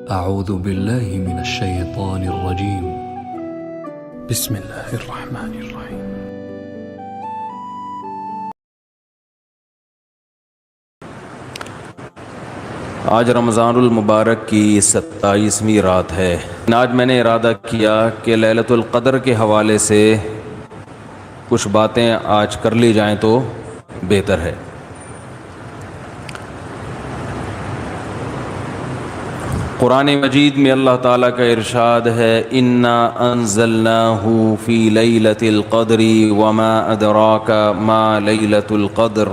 أعوذ بالله من الشيطان الرجيم. بسم الله الرحمن الرحيم. آج رمضان المبارک کی 27ویں رات ہے۔ آج میں نے ارادہ کیا کہ لیلۃ القدر کے حوالے سے کچھ باتیں آج کر لی جائیں تو بہتر ہے۔ قرآن مجید میں اللہ تعالیٰ کا ارشاد ہے انا انزلناہ فی لیلۃ القدر وما ادراک ما لیلۃ القدر،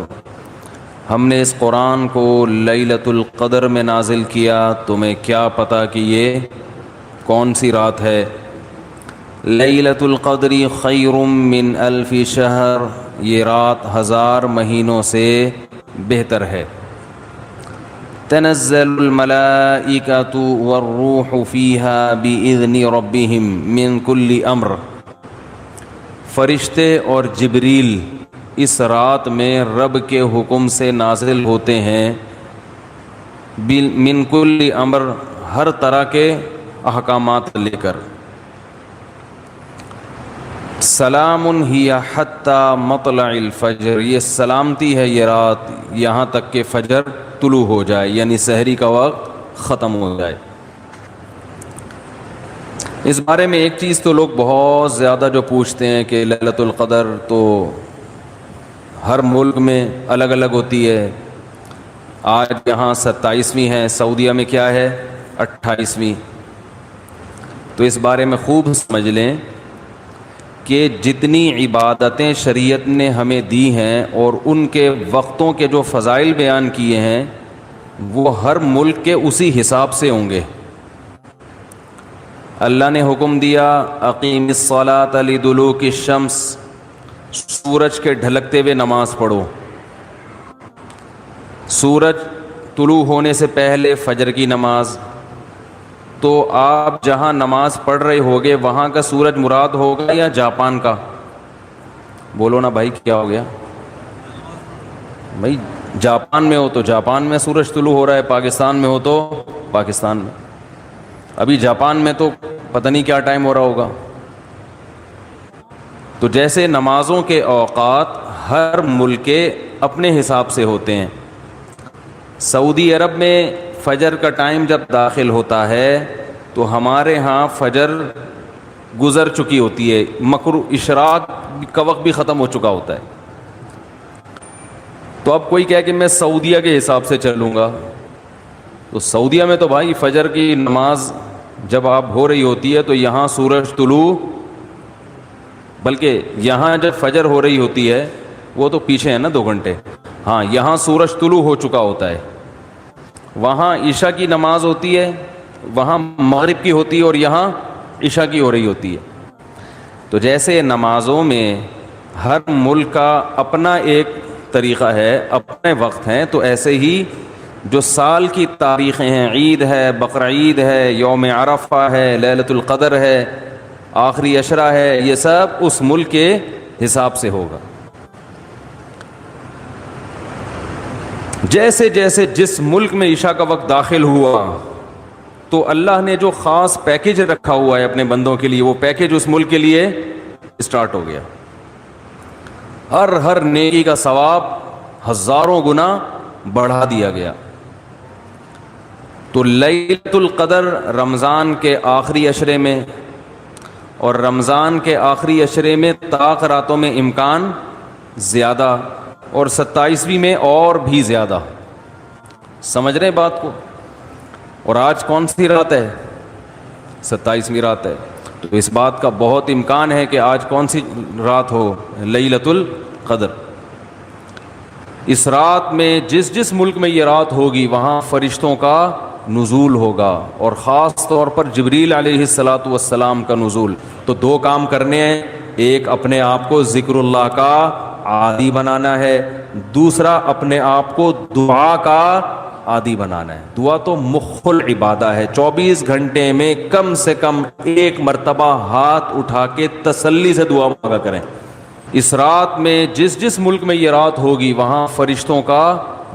ہم نے اس قرآن کو لیلۃ القدر میں نازل کیا، تمہیں کیا پتہ کہ یہ کون سی رات ہے؟ لیلۃ القدر خیر من الف شہر، یہ رات 1000 مہینوں سے بہتر ہے۔ تنزل الملائکۃ والروح فیہا بإذن ربہم من کل امر، فرشتے اور جبریل اس رات میں رب کے حکم سے نازل ہوتے ہیں، من کل امر، ہر طرح کے احکامات لے کر۔ سلام ہی حتی مطلع الفجر، یہ سلامتی ہے یہ رات یہاں تک کہ فجر طلوع ہو جائے، یعنی سحری کا وقت ختم ہو جائے۔ اس بارے میں ایک چیز تو لوگ بہت زیادہ جو پوچھتے ہیں کہ لیلۃ القدر تو ہر ملک میں الگ الگ ہوتی ہے، آج یہاں 27ویں ہے، سعودیہ میں کیا ہے 28ویں۔ تو اس بارے میں خوب سمجھ لیں کہ جتنی عبادتیں شریعت نے ہمیں دی ہیں اور ان کے وقتوں کے جو فضائل بیان کیے ہیں وہ ہر ملک کے اسی حساب سے ہوں گے۔ اللہ نے حکم دیا اقیم الصلاۃ لدلوک الشمس، سورج کے ڈھلکتے ہوئے نماز پڑھو، سورج طلوع ہونے سے پہلے فجر کی نماز۔ تو آپ جہاں نماز پڑھ رہے ہوگے وہاں کا سورج مراد ہوگا یا جاپان کا؟ بولو نا بھائی کیا ہو گیا؟ بھائی جاپان میں ہو تو جاپان میں سورج طلوع ہو رہا ہے، پاکستان میں ہو تو پاکستان میں۔ ابھی جاپان میں تو پتہ نہیں کیا ٹائم ہو رہا ہوگا۔ تو جیسے نمازوں کے اوقات ہر ملک کے اپنے حساب سے ہوتے ہیں، سعودی عرب میں فجر کا ٹائم جب داخل ہوتا ہے تو ہمارے ہاں فجر گزر چکی ہوتی ہے، اشراق کا وقت بھی ختم ہو چکا ہوتا ہے۔ تو اب کوئی کہے کہ میں سعودیہ کے حساب سے چلوں گا، تو سعودیہ میں تو بھائی فجر کی نماز جب آپ ہو رہی ہوتی ہے تو یہاں سورج طلوع، بلکہ یہاں جب فجر ہو رہی ہوتی ہے وہ تو پیچھے ہے نا 2 گھنٹے، ہاں یہاں سورج طلوع ہو چکا ہوتا ہے، وہاں عشاء کی نماز ہوتی ہے، وہاں مغرب کی ہوتی ہے اور یہاں عشاء کی ہو رہی ہوتی ہے۔ تو جیسے نمازوں میں ہر ملک کا اپنا ایک طریقہ ہے، اپنے وقت ہیں، تو ایسے ہی جو سال کی تاریخیں ہیں، عید ہے، بقرعید ہے، یوم عرفہ ہے، لیلۃ القدر ہے، آخری عشرہ ہے، یہ سب اس ملک کے حساب سے ہوگا۔ جیسے جیسے جس ملک میں عشاء کا وقت داخل ہوا تو اللہ نے جو خاص پیکیج رکھا ہوا ہے اپنے بندوں کے لیے، وہ پیکیج اس ملک کے لیے اسٹارٹ ہو گیا۔ ہر نیکی کا ثواب 1000 گنا بڑھا دیا گیا۔ تو لیلۃ القدر رمضان کے آخری عشرے میں، اور رمضان کے آخری عشرے میں طاق راتوں میں امکان زیادہ، اور 27ویں میں اور بھی زیادہ۔ سمجھ رہے بات کو؟ اور آج کون سی رات ہے؟ 27ویں رات ہے۔ تو اس بات کا بہت امکان ہے کہ آج کون سی رات ہو؟ لیلۃ القدر۔ اس رات میں جس ملک میں یہ رات ہوگی وہاں فرشتوں کا نزول ہوگا، اور خاص طور پر جبریل علیہ الصلاۃ والسلام کا نزول۔ تو 2 کام کرنے ہیں، ایک اپنے آپ کو ذکر اللہ کا عادی بنانا ہے، دوسرا اپنے آپ کو دعا کا عادی بنانا ہے۔ دعا تو مخ العبادہ ہے، 24 گھنٹے میں کم سے کم 1 مرتبہ ہاتھ اٹھا کے تسلی سے دعا مانگا کریں۔ اس رات میں جس ملک میں یہ رات ہوگی وہاں فرشتوں کا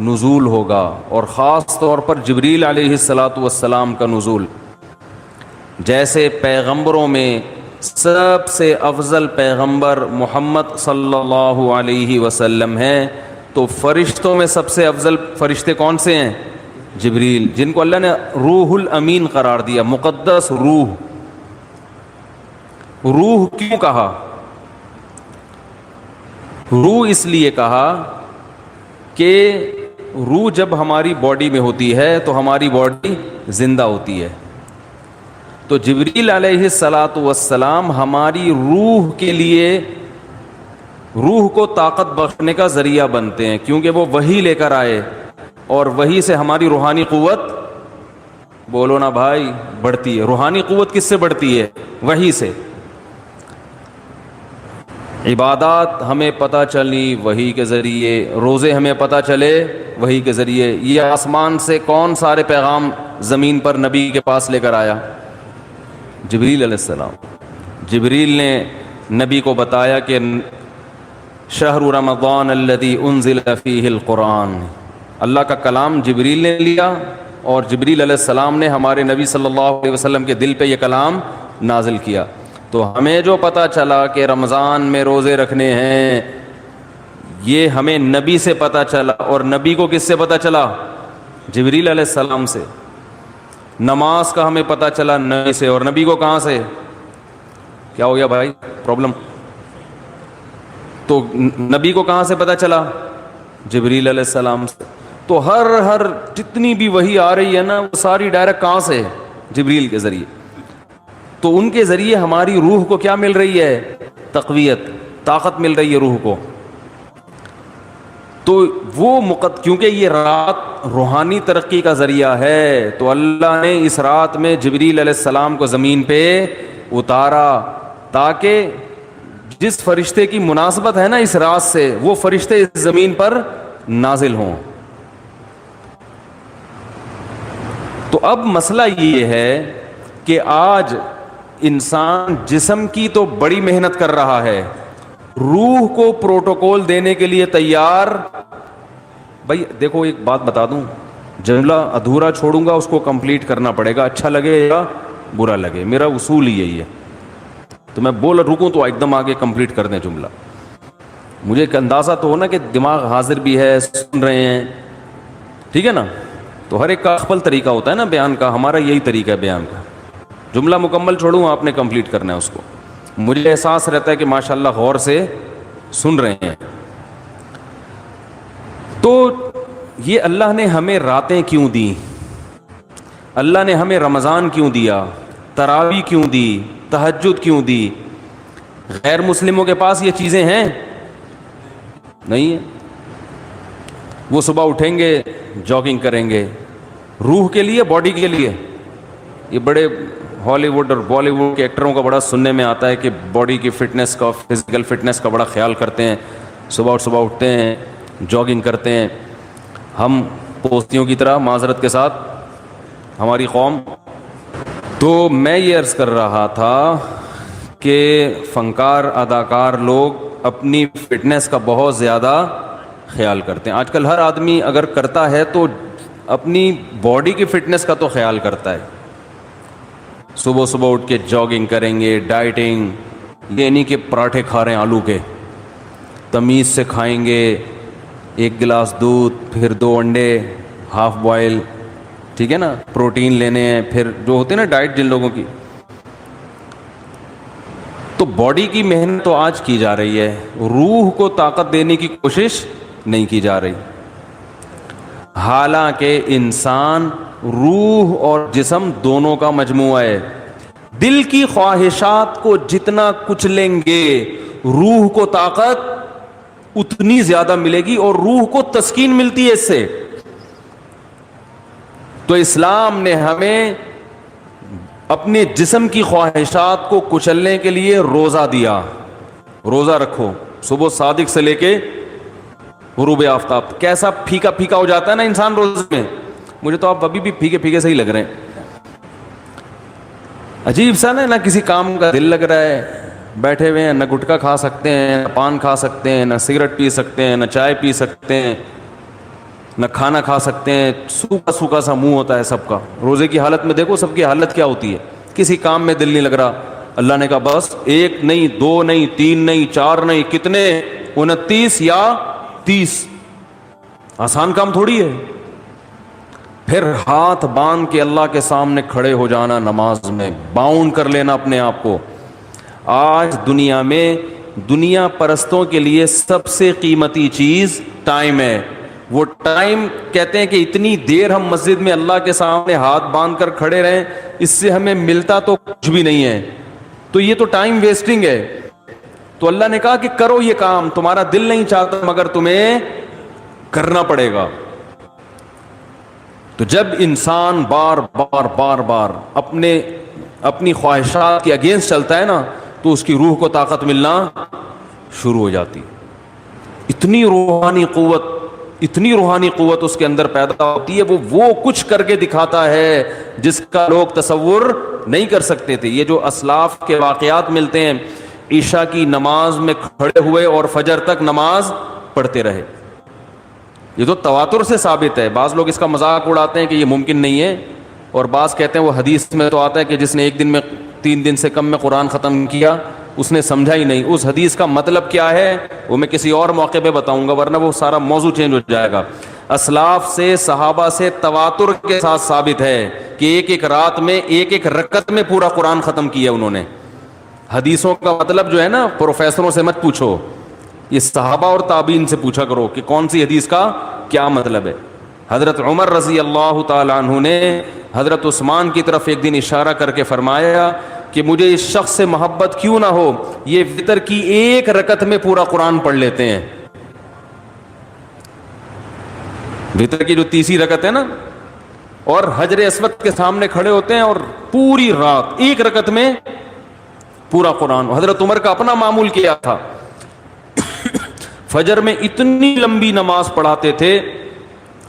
نزول ہوگا، اور خاص طور پر جبریل علیہ الصلاۃ والسلام کا نزول. جیسے پیغمبروں میں سب سے افضل پیغمبر محمد صلی اللہ علیہ وسلم ہیں، تو فرشتوں میں سب سے افضل فرشتے کون سے ہیں؟ جبریل، جن کو اللہ نے روح الامین قرار دیا، مقدس روح. روح کیوں کہا؟ روح اس لیے کہا کہ روح جب ہماری باڈی میں ہوتی ہے تو ہماری باڈی زندہ ہوتی ہے. تو جبریل علیہ الصلاۃ والسلام ہماری روح کے لیے، روح کو طاقت بخشنے کا ذریعہ بنتے ہیں، کیونکہ وہ وحی لے کر آئے، اور وحی سے ہماری روحانی قوت، بولو نا بھائی، بڑھتی ہے. روحانی قوت کس سے بڑھتی ہے؟ وحی سے. عبادات ہمیں پتہ چلی وحی کے ذریعے، روزے ہمیں پتہ چلے وحی کے ذریعے. یہ آسمان سے کون سارے پیغام زمین پر نبی کے پاس لے کر آیا؟ جبریل علیہ السلام. جبریل نے نبی کو بتایا کہ شہر رمضان الذی انزل فیہ القرآن. اللہ کا کلام جبریل نے لیا، اور جبریل علیہ السلام نے ہمارے نبی صلی اللہ علیہ وسلم کے دل پہ یہ کلام نازل کیا. تو ہمیں جو پتہ چلا کہ رمضان میں روزے رکھنے ہیں، یہ ہمیں نبی سے پتہ چلا. اور نبی کو کس سے پتہ چلا؟ جبریل علیہ السلام سے. نماز کا ہمیں پتہ چلا نبی سے، اور نبی کو کہاں سے؟ کیا ہو گیا بھائی؟ پرابلم. تو نبی کو کہاں سے پتہ چلا؟ جبریل علیہ السلام سے. تو ہر جتنی بھی وحی آ رہی ہے نا، وہ ساری ڈائریکٹ کہاں سے؟ جبریل کے ذریعے. تو ان کے ذریعے ہماری روح کو کیا مل رہی ہے؟ تقویت، طاقت مل رہی ہے روح کو. تو وہ کیونکہ یہ رات روحانی ترقی کا ذریعہ ہے، تو اللہ نے اس رات میں جبریل علیہ السلام کو زمین پہ اتارا، تاکہ جس فرشتے کی مناسبت ہے نا اس رات سے، وہ فرشتے اس زمین پر نازل ہوں. تو اب مسئلہ یہ ہے کہ آج انسان جسم کی تو بڑی محنت کر رہا ہے، روح کو پروٹوکول دینے کے لیے تیار. بھائی دیکھو ایک بات بتا دوں، جملہ ادھورا چھوڑوں گا اس کو کمپلیٹ کرنا پڑے گا، اچھا لگے یا برا لگے، میرا اصول ہی یہی ہے. تو میں بول رکوں تو ایک دم آگے کمپلیٹ کر دیں جملہ. مجھے ایک اندازہ تو ہو نا کہ دماغ حاضر بھی ہے، سن رہے ہیں، ٹھیک ہے نا. تو ہر ایک کا خپل طریقہ ہوتا ہے نا بیان کا، ہمارا یہی طریقہ ہے بیان کا. جملہ مکمل چھوڑوں، آپ نے کمپلیٹ کرنا ہے اس کو. مجھے احساس رہتا ہے کہ ماشاءاللہ غور سے سن رہے ہیں. تو یہ اللہ نے ہمیں راتیں کیوں دی؟ اللہ نے ہمیں رمضان کیوں دیا؟ تراویح کیوں دی؟ تہجد کیوں دی؟ غیر مسلموں کے پاس یہ چیزیں ہیں؟ نہیں ہیں. وہ صبح اٹھیں گے، جاگنگ کریں گے، روح کے لیے، باڈی کے لیے. یہ بڑے ہالی ووڈ اور بالی ووڈ کے ایکٹروں کا بڑا سننے میں آتا ہے کہ باڈی کی فٹنس کا، فزیکل فٹنس کا بڑا خیال کرتے ہیں، صبح اٹھتے ہیں، جاگنگ کرتے ہیں. ہم پوستیوں کی طرح، معذرت کے ساتھ، ہماری قوم. تو میں یہ عرض کر رہا تھا کہ فنکار، اداکار لوگ اپنی فٹنس کا بہت زیادہ خیال کرتے ہیں. آج کل ہر آدمی اگر کرتا ہے تو اپنی باڈی کی فٹنس کا تو خیال کرتا ہے. صبح اٹھ کے جاگنگ کریں گے، ڈائٹنگ. یہ نہیں کہ پراٹھے کھا رہے ہیں آلو کے، تمیز سے کھائیں گے. 1 گلاس دودھ، پھر 2 انڈے ہاف بوائل، ٹھیک ہے نا، پروٹین لینے ہیں. پھر جو ہوتے ہیں نا ڈائٹ جن لوگوں کی، تو باڈی کی محنت تو آج کی جا رہی ہے، روح کو طاقت دینے کی کوشش نہیں کی جا رہی. حالانکہ انسان روح اور جسم دونوں کا مجموعہ ہے. دل کی خواہشات کو جتنا کچلیں گے، روح کو طاقت اتنی زیادہ ملے گی، اور روح کو تسکین ملتی ہے اس سے. تو اسلام نے ہمیں اپنے جسم کی خواہشات کو کچلنے کے لیے روزہ دیا. روزہ رکھو، صبح صادق سے لے کے غروب آفتاب. کیسا پھیکا پھیکا ہو جاتا ہے نا انسان روزے میں. مجھے تو آپ ابھی بھی پھیکے پھیکے سے ہی لگ رہے ہیں. عجیب سا نا کسی کام کا دل لگ رہا ہے، بیٹھے ہوئے ہیں، نہ گٹکا کھا سکتے ہیں، نہ پان کھا سکتے ہیں، نہ سگریٹ پی سکتے ہیں، نہ چائے پی سکتے ہیں. نہ کھانا کھا سکتے ہیں, سوکھا سوکھا سا منہ ہوتا ہے سب کا. روزے کی حالت میں دیکھو سب کی حالت کیا ہوتی ہے, کسی کام میں دل نہیں لگ رہا. اللہ نے کہا بس 1 نہیں 2 نہیں 3 نہیں 4 نہیں, کتنے 29 یا 30. آسان کام تھوڑی ہے. پھر ہاتھ باندھ کے اللہ کے سامنے کھڑے ہو جانا نماز میں, باؤنڈ کر لینا اپنے آپ کو. آج دنیا میں دنیا پرستوں کے لیے سب سے قیمتی چیز ٹائم ہے. وہ ٹائم کہتے ہیں کہ اتنی دیر ہم مسجد میں اللہ کے سامنے ہاتھ باندھ کر کھڑے رہیں, اس سے ہمیں ملتا تو کچھ بھی نہیں ہے, تو یہ تو ٹائم ویسٹنگ ہے. تو اللہ نے کہا کہ کرو یہ کام, تمہارا دل نہیں چاہتا مگر تمہیں کرنا پڑے گا. تو جب انسان بار بار بار بار اپنی خواہشات کے اگینسٹ چلتا ہے نا, تو اس کی روح کو طاقت ملنا شروع ہو جاتی. اتنی روحانی قوت اس کے اندر پیدا ہوتی ہے, وہ کچھ کر کے دکھاتا ہے جس کا لوگ تصور نہیں کر سکتے تھے. یہ جو اسلاف کے واقعات ملتے ہیں, عشاء کی نماز میں کھڑے ہوئے اور فجر تک نماز پڑھتے رہے, یہ تو تواتر سے ثابت ہے. بعض لوگ اس کا مذاق اڑاتے ہیں کہ یہ ممکن نہیں ہے, اور بعض کہتے ہیں وہ حدیث میں تو آتا ہے کہ جس نے 1 دن میں 3 دن سے کم میں قرآن ختم کیا اس نے سمجھا ہی نہیں. اس حدیث کا مطلب کیا ہے وہ میں کسی اور موقع پہ بتاؤں گا, ورنہ وہ سارا موضوع چینج ہو جائے گا. اسلاف سے صحابہ سے تواتر کے ساتھ ثابت ہے کہ ایک رات میں 1 رکعت میں پورا قرآن ختم کیا انہوں نے. حدیثوں کا مطلب جو ہے نا پروفیسروں سے مت پوچھو, یہ صحابہ اور تابعین سے پوچھا کرو کہ کون سی حدیث کا کیا مطلب ہے. حضرت عمر رضی اللہ تعالی عنہ نے حضرت عثمان کی طرف ایک دن اشارہ کر کے فرمایا کہ مجھے اس شخص سے محبت کیوں نہ ہو, یہ وتر کی 1 رکعت میں پورا قرآن پڑھ لیتے ہیں. وتر کی جو 30 رکعت ہے نا, اور حجر اسود کے سامنے کھڑے ہوتے ہیں اور پوری رات 1 رکعت میں پورا قرآن. حضرت عمر کا اپنا معمول کیا تھا, فجر میں اتنی لمبی نماز پڑھاتے تھے,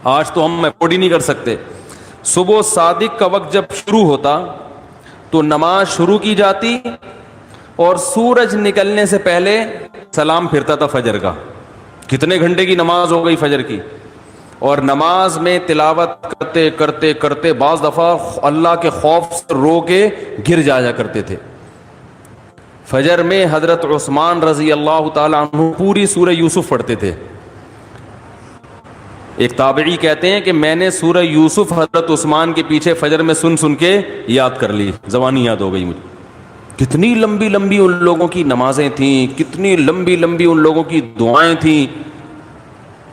آج تو ہم افورڈ ہی نہیں کر سکتے. صبح صادق کا وقت جب شروع ہوتا تو نماز شروع کی جاتی, اور سورج نکلنے سے پہلے سلام پھرتا تھا فجر کا. کتنے گھنٹے کی نماز ہو گئی فجر کی, اور نماز میں تلاوت کرتے کرتے کرتے بعض دفعہ اللہ کے خوف سے رو کے گر جایا کرتے تھے. فجر میں حضرت عثمان رضی اللہ تعالی عنہ پوری سورہ یوسف پڑھتے تھے. ایک تابعی کہتے ہیں کہ میں نے سورہ یوسف حضرت عثمان کے پیچھے فجر میں سن سن کے یاد کر لی, زبانی یاد ہو گئی مجھے. کتنی لمبی لمبی ان لوگوں کی نمازیں تھیں, کتنی لمبی لمبی ان لوگوں کی دعائیں تھیں,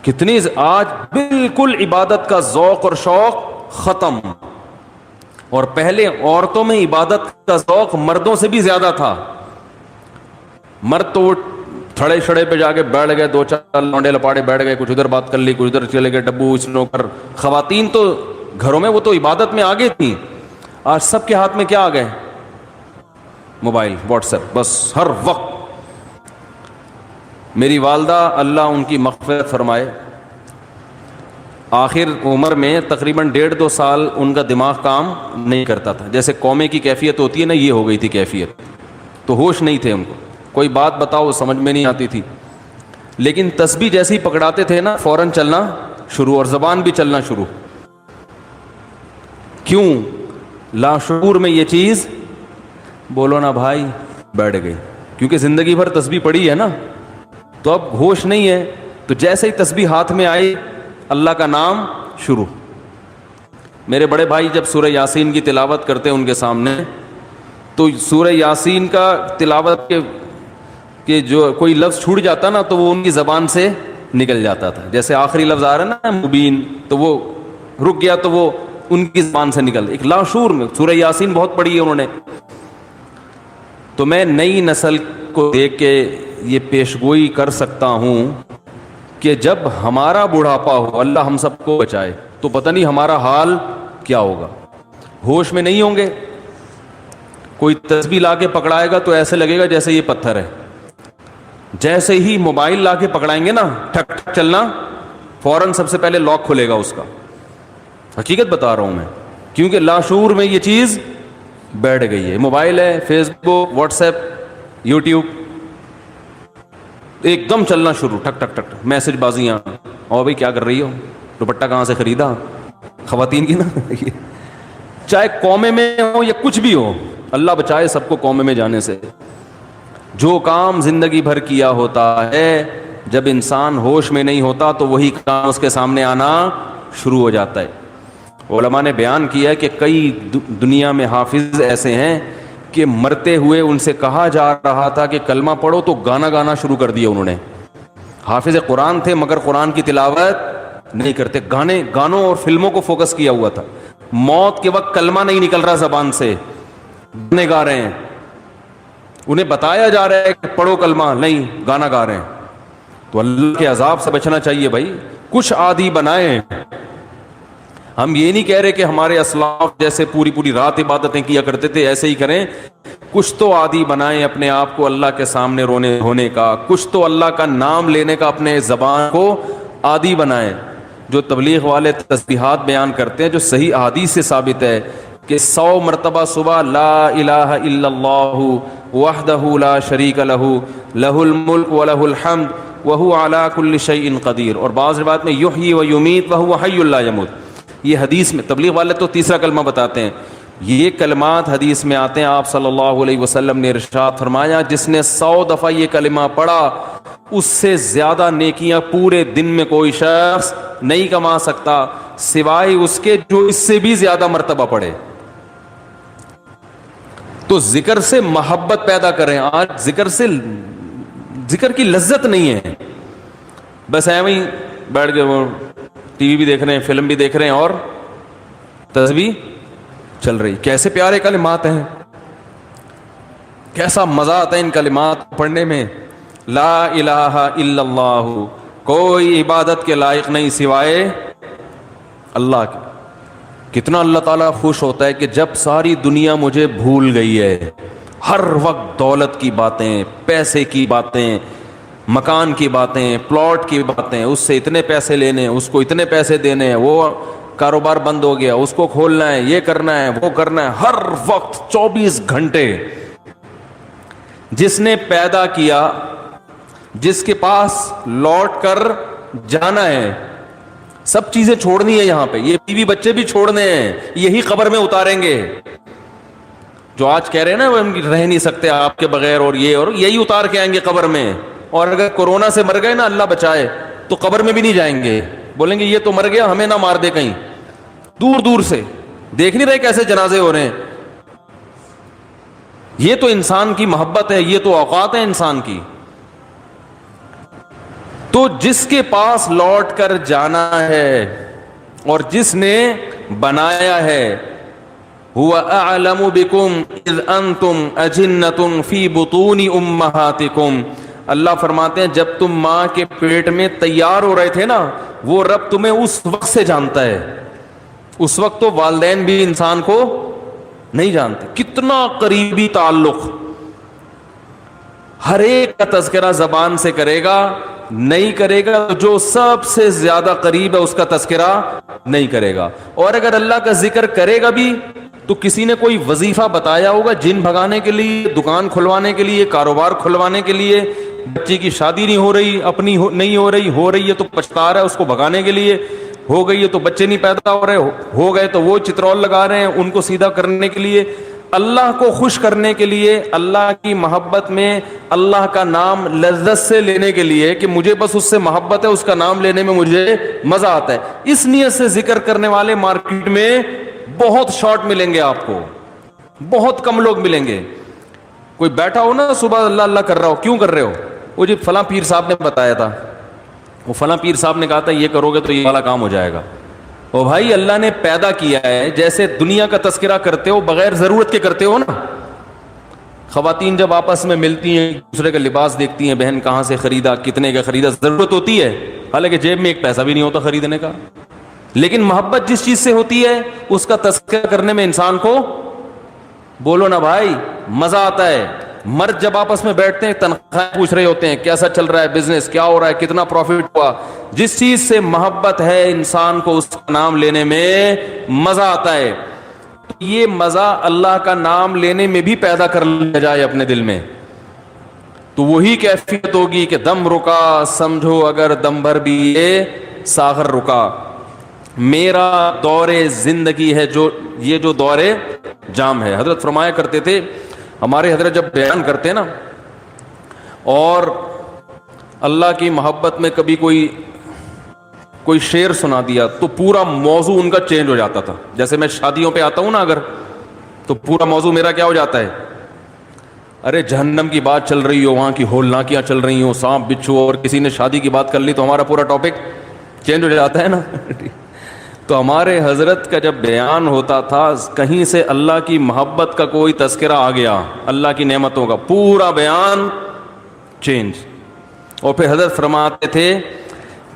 کتنی. آج بالکل عبادت کا ذوق اور شوق ختم. اور پہلے عورتوں میں عبادت کا ذوق مردوں سے بھی زیادہ تھا. مرد تو تھڑے شڑے پہ جا کے بیٹھ گئے, 2-4 لونڈے لپاڑے بیٹھ گئے, کچھ ادھر بات کر لی, کچھ ادھر چلے گئے, ڈبو اسنو کر. خواتین تو گھروں میں وہ تو عبادت میں آگے تھیں. آج سب کے ہاتھ میں کیا آ گئے, موبائل, واٹس ایپ, بس ہر وقت. میری والدہ اللہ ان کی مغفرت فرمائے, آخر عمر میں تقریباً 1.5-2 سال ان کا دماغ کام نہیں کرتا تھا. جیسے قومے کی کیفیت ہوتی ہے نا, یہ ہو گئی تھی کیفیت. تو ہوش نہیں تھے ان کو, کوئی بات بتاؤ سمجھ میں نہیں آتی تھی. لیکن تسبیح جیسے ہی پکڑاتے تھے نا فوراً چلنا شروع, اور زبان بھی چلنا شروع. کیوں؟ لاشعور میں یہ چیز, بولو نا بھائی, بیٹھ گئی. کیونکہ زندگی بھر تسبیح پڑھی ہے نا, تو اب ہوش نہیں ہے. تو جیسے ہی تسبیح ہاتھ میں آئی اللہ کا نام شروع. میرے بڑے بھائی جب سورہ یاسین کی تلاوت کرتے ان کے سامنے, تو سورہ یاسین کا تلاوت کے جو کوئی لفظ چھوٹ جاتا نا تو وہ ان کی زبان سے نکل جاتا تھا. جیسے آخری لفظ آ رہا ہے نا مبین, تو وہ رک گیا تو وہ ان کی زبان سے نکل. ایک لاشعور میں سورہ یاسین بہت پڑھی ہے انہوں نے. تو میں نئی نسل کو دیکھ کے یہ پیشگوئی کر سکتا ہوں کہ جب ہمارا بڑھاپا ہو, اللہ ہم سب کو بچائے, تو پتہ نہیں ہمارا حال کیا ہوگا. ہوش میں نہیں ہوں گے. کوئی تسبیح لا کے پکڑائے گا تو ایسے لگے گا جیسے یہ پتھر ہے. جیسے ہی موبائل لا کے پکڑائیں گے نا, ٹھک ٹھک چلنا, فوراً سب سے پہلے لاک کھلے گا اس کا. حقیقت بتا رہا ہوں میں, کیونکہ لاشعور میں یہ چیز بیٹھ گئی ہے. موبائل ہے, فیس بک, واٹس ایپ, یوٹیوب, ایک دم چلنا شروع, ٹھک ٹھک ٹھک, میسج بازیاں, اور بھائی کیا کر رہی ہو, دوپٹہ کہاں سے خریدا؟ خواتین کی نا چاہے قومے میں ہو یا کچھ بھی ہو، اللہ بچائے سب کو قومے میں جانے سے۔ جو کام زندگی بھر کیا ہوتا ہے، جب انسان ہوش میں نہیں ہوتا تو وہی کام اس کے سامنے آنا شروع ہو جاتا ہے۔ علماء نے بیان کیا ہے کہ کئی دنیا میں حافظ ایسے ہیں کہ مرتے ہوئے ان سے کہا جا رہا تھا کہ کلمہ پڑھو تو گانا شروع کر دیا انہوں نے۔ حافظ قرآن تھے مگر قرآن کی تلاوت نہیں کرتے، گانوں اور فلموں کو فوکس کیا ہوا تھا۔ موت کے وقت کلمہ نہیں نکل رہا زبان سے، گانے گا رہے ہیں، انہیں بتایا جا رہا ہے کہ پڑھو کلمہ، نہیں گانا گا رہے ہیں۔ تو اللہ کے عذاب سے بچنا چاہیے بھائی، کچھ عادی بنائیں۔ ہم یہ نہیں کہہ رہے کہ ہمارے اسلاف جیسے پوری رات عبادتیں کیا کرتے تھے ایسے ہی کریں، کچھ تو عادی بنائیں اپنے آپ کو اللہ کے سامنے رونے ہونے کا، کچھ تو اللہ کا نام لینے کا اپنے زبان کو عادی بنائیں۔ جو تبلیغ والے تسبیحات بیان کرتے ہیں جو صحیح احادیث سے ثابت ہے کہ 100 مرتبہ صبح لا الہ الا اللہ وحدہ لا شریک لہ لہ الملک ولہ الحمد وہو علی کل شیء قدیر، اور بعض روایت میں یحیی و یمیت وہو حی لا یموت۔ یہ حدیث میں تبلیغ والے تو تیسرا کلمہ بتاتے ہیں، یہ کلمات حدیث میں آتے ہیں۔ آپ صلی اللہ علیہ وسلم نے ارشاد فرمایا جس نے 100 دفعہ یہ کلمہ پڑھا اس سے زیادہ نیکیاں پورے دن میں کوئی شخص نہیں کما سکتا سوائے اس کے جو اس سے بھی زیادہ مرتبہ پڑھے۔ تو ذکر سے محبت پیدا کریں۔ آج ذکر کی لذت نہیں ہے، بس ایویں ہی بیٹھ کے وہ ٹی وی بھی دیکھ رہے ہیں، فلم بھی دیکھ رہے ہیں اور تسبیح چل رہی۔ کیسے پیارے کلمات ہیں، کیسا مزہ آتا ہے ان کلمات پڑھنے میں۔ لا الہ الا اللہ، کوئی عبادت کے لائق نہیں سوائے اللہ کے۔ کتنا اللہ تعالیٰ خوش ہوتا ہے کہ جب ساری دنیا مجھے بھول گئی ہے، ہر وقت دولت کی باتیں، پیسے کی باتیں، مکان کی باتیں، پلاٹ کی باتیں، اس سے اتنے پیسے لینے، اس کو اتنے پیسے دینے ہیں، وہ کاروبار بند ہو گیا اس کو کھولنا ہے، یہ کرنا ہے وہ کرنا ہے، ہر وقت 24 گھنٹے۔ جس نے پیدا کیا، جس کے پاس لوٹ کر جانا ہے، سب چیزیں چھوڑنی ہے یہاں پہ، یہ بیوی بچے بھی چھوڑنے ہیں، یہی قبر میں اتاریں گے۔ جو آج کہہ رہے ہیں نا وہ رہ نہیں سکتے آپ کے بغیر، اور یہی اتار کے آئیں گے قبر میں۔ اور اگر کورونا سے مر گئے نا، اللہ بچائے، تو قبر میں بھی نہیں جائیں گے، بولیں گے یہ تو مر گیا ہمیں نہ مار دے کہیں۔ دور دور سے دیکھ نہیں رہے کیسے جنازے ہو رہے ہیں۔ یہ تو انسان کی محبت ہے، یہ تو اوقات ہے انسان کی۔ تو جس کے پاس لوٹ کر جانا ہے اور جس نے بنایا ہے، هو اعلم بكم اذ انتم اجنة في بطون امهاتكم، اللہ فرماتے ہیں جب تم ماں کے پیٹ میں تیار ہو رہے تھے نا، وہ رب تمہیں اس وقت سے جانتا ہے۔ اس وقت تو والدین بھی انسان کو نہیں جانتے۔ کتنا قریبی تعلق، ہر ایک کا تذکرہ زبان سے کرے گا، نہیں کرے گا جو سب سے زیادہ قریب ہے اس کا تذکرہ نہیں کرے گا۔ اور اگر اللہ کا ذکر کرے گا بھی تو کسی نے کوئی وظیفہ بتایا ہوگا جن بھگانے کے لیے، دکان کھلوانے کے لیے، کاروبار کھلوانے کے لیے، بچے کی شادی نہیں ہو رہی، اپنی نہیں ہو رہی ہے تو پچھتا رہا ہے اس کو بھگانے کے لیے، ہو گئی ہے تو بچے نہیں پیدا ہو رہے، ہو گئے تو وہ چترول لگا رہے ہیں ان کو سیدھا کرنے کے لیے، اللہ کو خوش کرنے کے لیے، اللہ کی محبت میں اللہ کا نام لذت سے لینے کے لیے کہ مجھے بس اس سے محبت ہے، اس کا نام لینے میں مجھے مزہ آتا ہے، اس نیت سے ذکر کرنے والے مارکیٹ میں بہت شارٹ ملیں گے آپ کو، بہت کم لوگ ملیں گے۔ کوئی بیٹھا ہو نا صبح اللہ اللہ کر رہا ہو، کیوں کر رہے ہو؟ وہ جی فلاں پیر صاحب نے بتایا تھا، وہ فلاں پیر صاحب نے کہا تھا یہ کرو گے تو یہ والا کام ہو جائے گا۔ او بھائی اللہ نے پیدا کیا ہے، جیسے دنیا کا تذکرہ کرتے ہو بغیر ضرورت کے کرتے ہو نا۔ خواتین جب آپس میں ملتی ہیں دوسرے کا لباس دیکھتی ہیں، بہن کہاں سے خریدا، کتنے کا خریدا، ضرورت ہوتی ہے، حالانکہ جیب میں ایک پیسہ بھی نہیں ہوتا خریدنے کا، لیکن محبت جس چیز سے ہوتی ہے اس کا تذکرہ کرنے میں انسان کو، بولو نا بھائی، مزہ آتا ہے۔ مرد جب آپس میں بیٹھتے ہیں تنخواہ پوچھ رہے ہوتے ہیں کیسا چل رہا ہے بزنس، کیا ہو رہا ہے، کتنا پروفٹ ہوا، جس چیز سے محبت ہے انسان کو اس کا نام لینے میں مزہ آتا ہے۔ یہ مزہ اللہ کا نام لینے میں بھی پیدا کر لیا جائے اپنے دل میں تو وہی کیفیت ہوگی کہ دم رکا سمجھو اگر دم بھر بھی یہ ساغر رکا۔ میرا دور زندگی ہے جو یہ جو دور جام ہے. حضرت فرمایا کرتے تھے, ہمارے حضرت جب بیان کرتے ہیں نا, اور اللہ کی محبت میں کبھی کوئی شعر سنا دیا تو پورا موضوع ان کا چینج ہو جاتا تھا. جیسے میں شادیوں پہ آتا ہوں نا اگر, تو پورا موضوع میرا کیا ہو جاتا ہے, ارے جہنم کی بات چل رہی ہو, وہاں کی ہولناکیاں چل رہی ہوں, سانپ بچھو, اور کسی نے شادی کی بات کر لی تو ہمارا پورا ٹاپک چینج ہو جاتا ہے نا. تو ہمارے حضرت کا جب بیان ہوتا تھا, کہیں سے اللہ کی محبت کا کوئی تذکرہ آ گیا, اللہ کی نعمتوں کا, پورا بیان چینج. اور پھر حضرت فرماتے تھے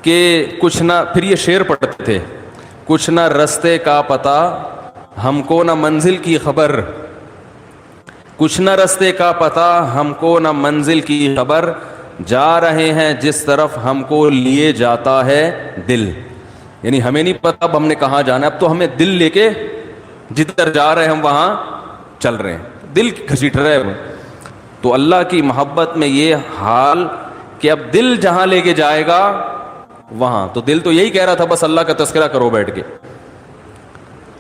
کہ کچھ نہ, پھر یہ شعر پڑھتے تھے, کچھ نہ رستے کا پتہ ہم کو نہ منزل کی خبر, کچھ نہ رستے کا پتہ ہم کو نہ منزل کی خبر, جا رہے ہیں جس طرف ہم کو لیے جاتا ہے دل. یعنی ہمیں نہیں پتہ اب ہم نے کہاں جانا ہے, اب تو ہمیں دل لے کے جدھر جا رہے ہیں ہم وہاں چل رہے ہیں, دل گھسیٹ رہے ہیں. تو اللہ کی محبت میں یہ حال کہ اب دل جہاں لے کے جائے گا وہاں, تو دل تو یہی کہہ رہا تھا بس اللہ کا تذکرہ کرو بیٹھ کے.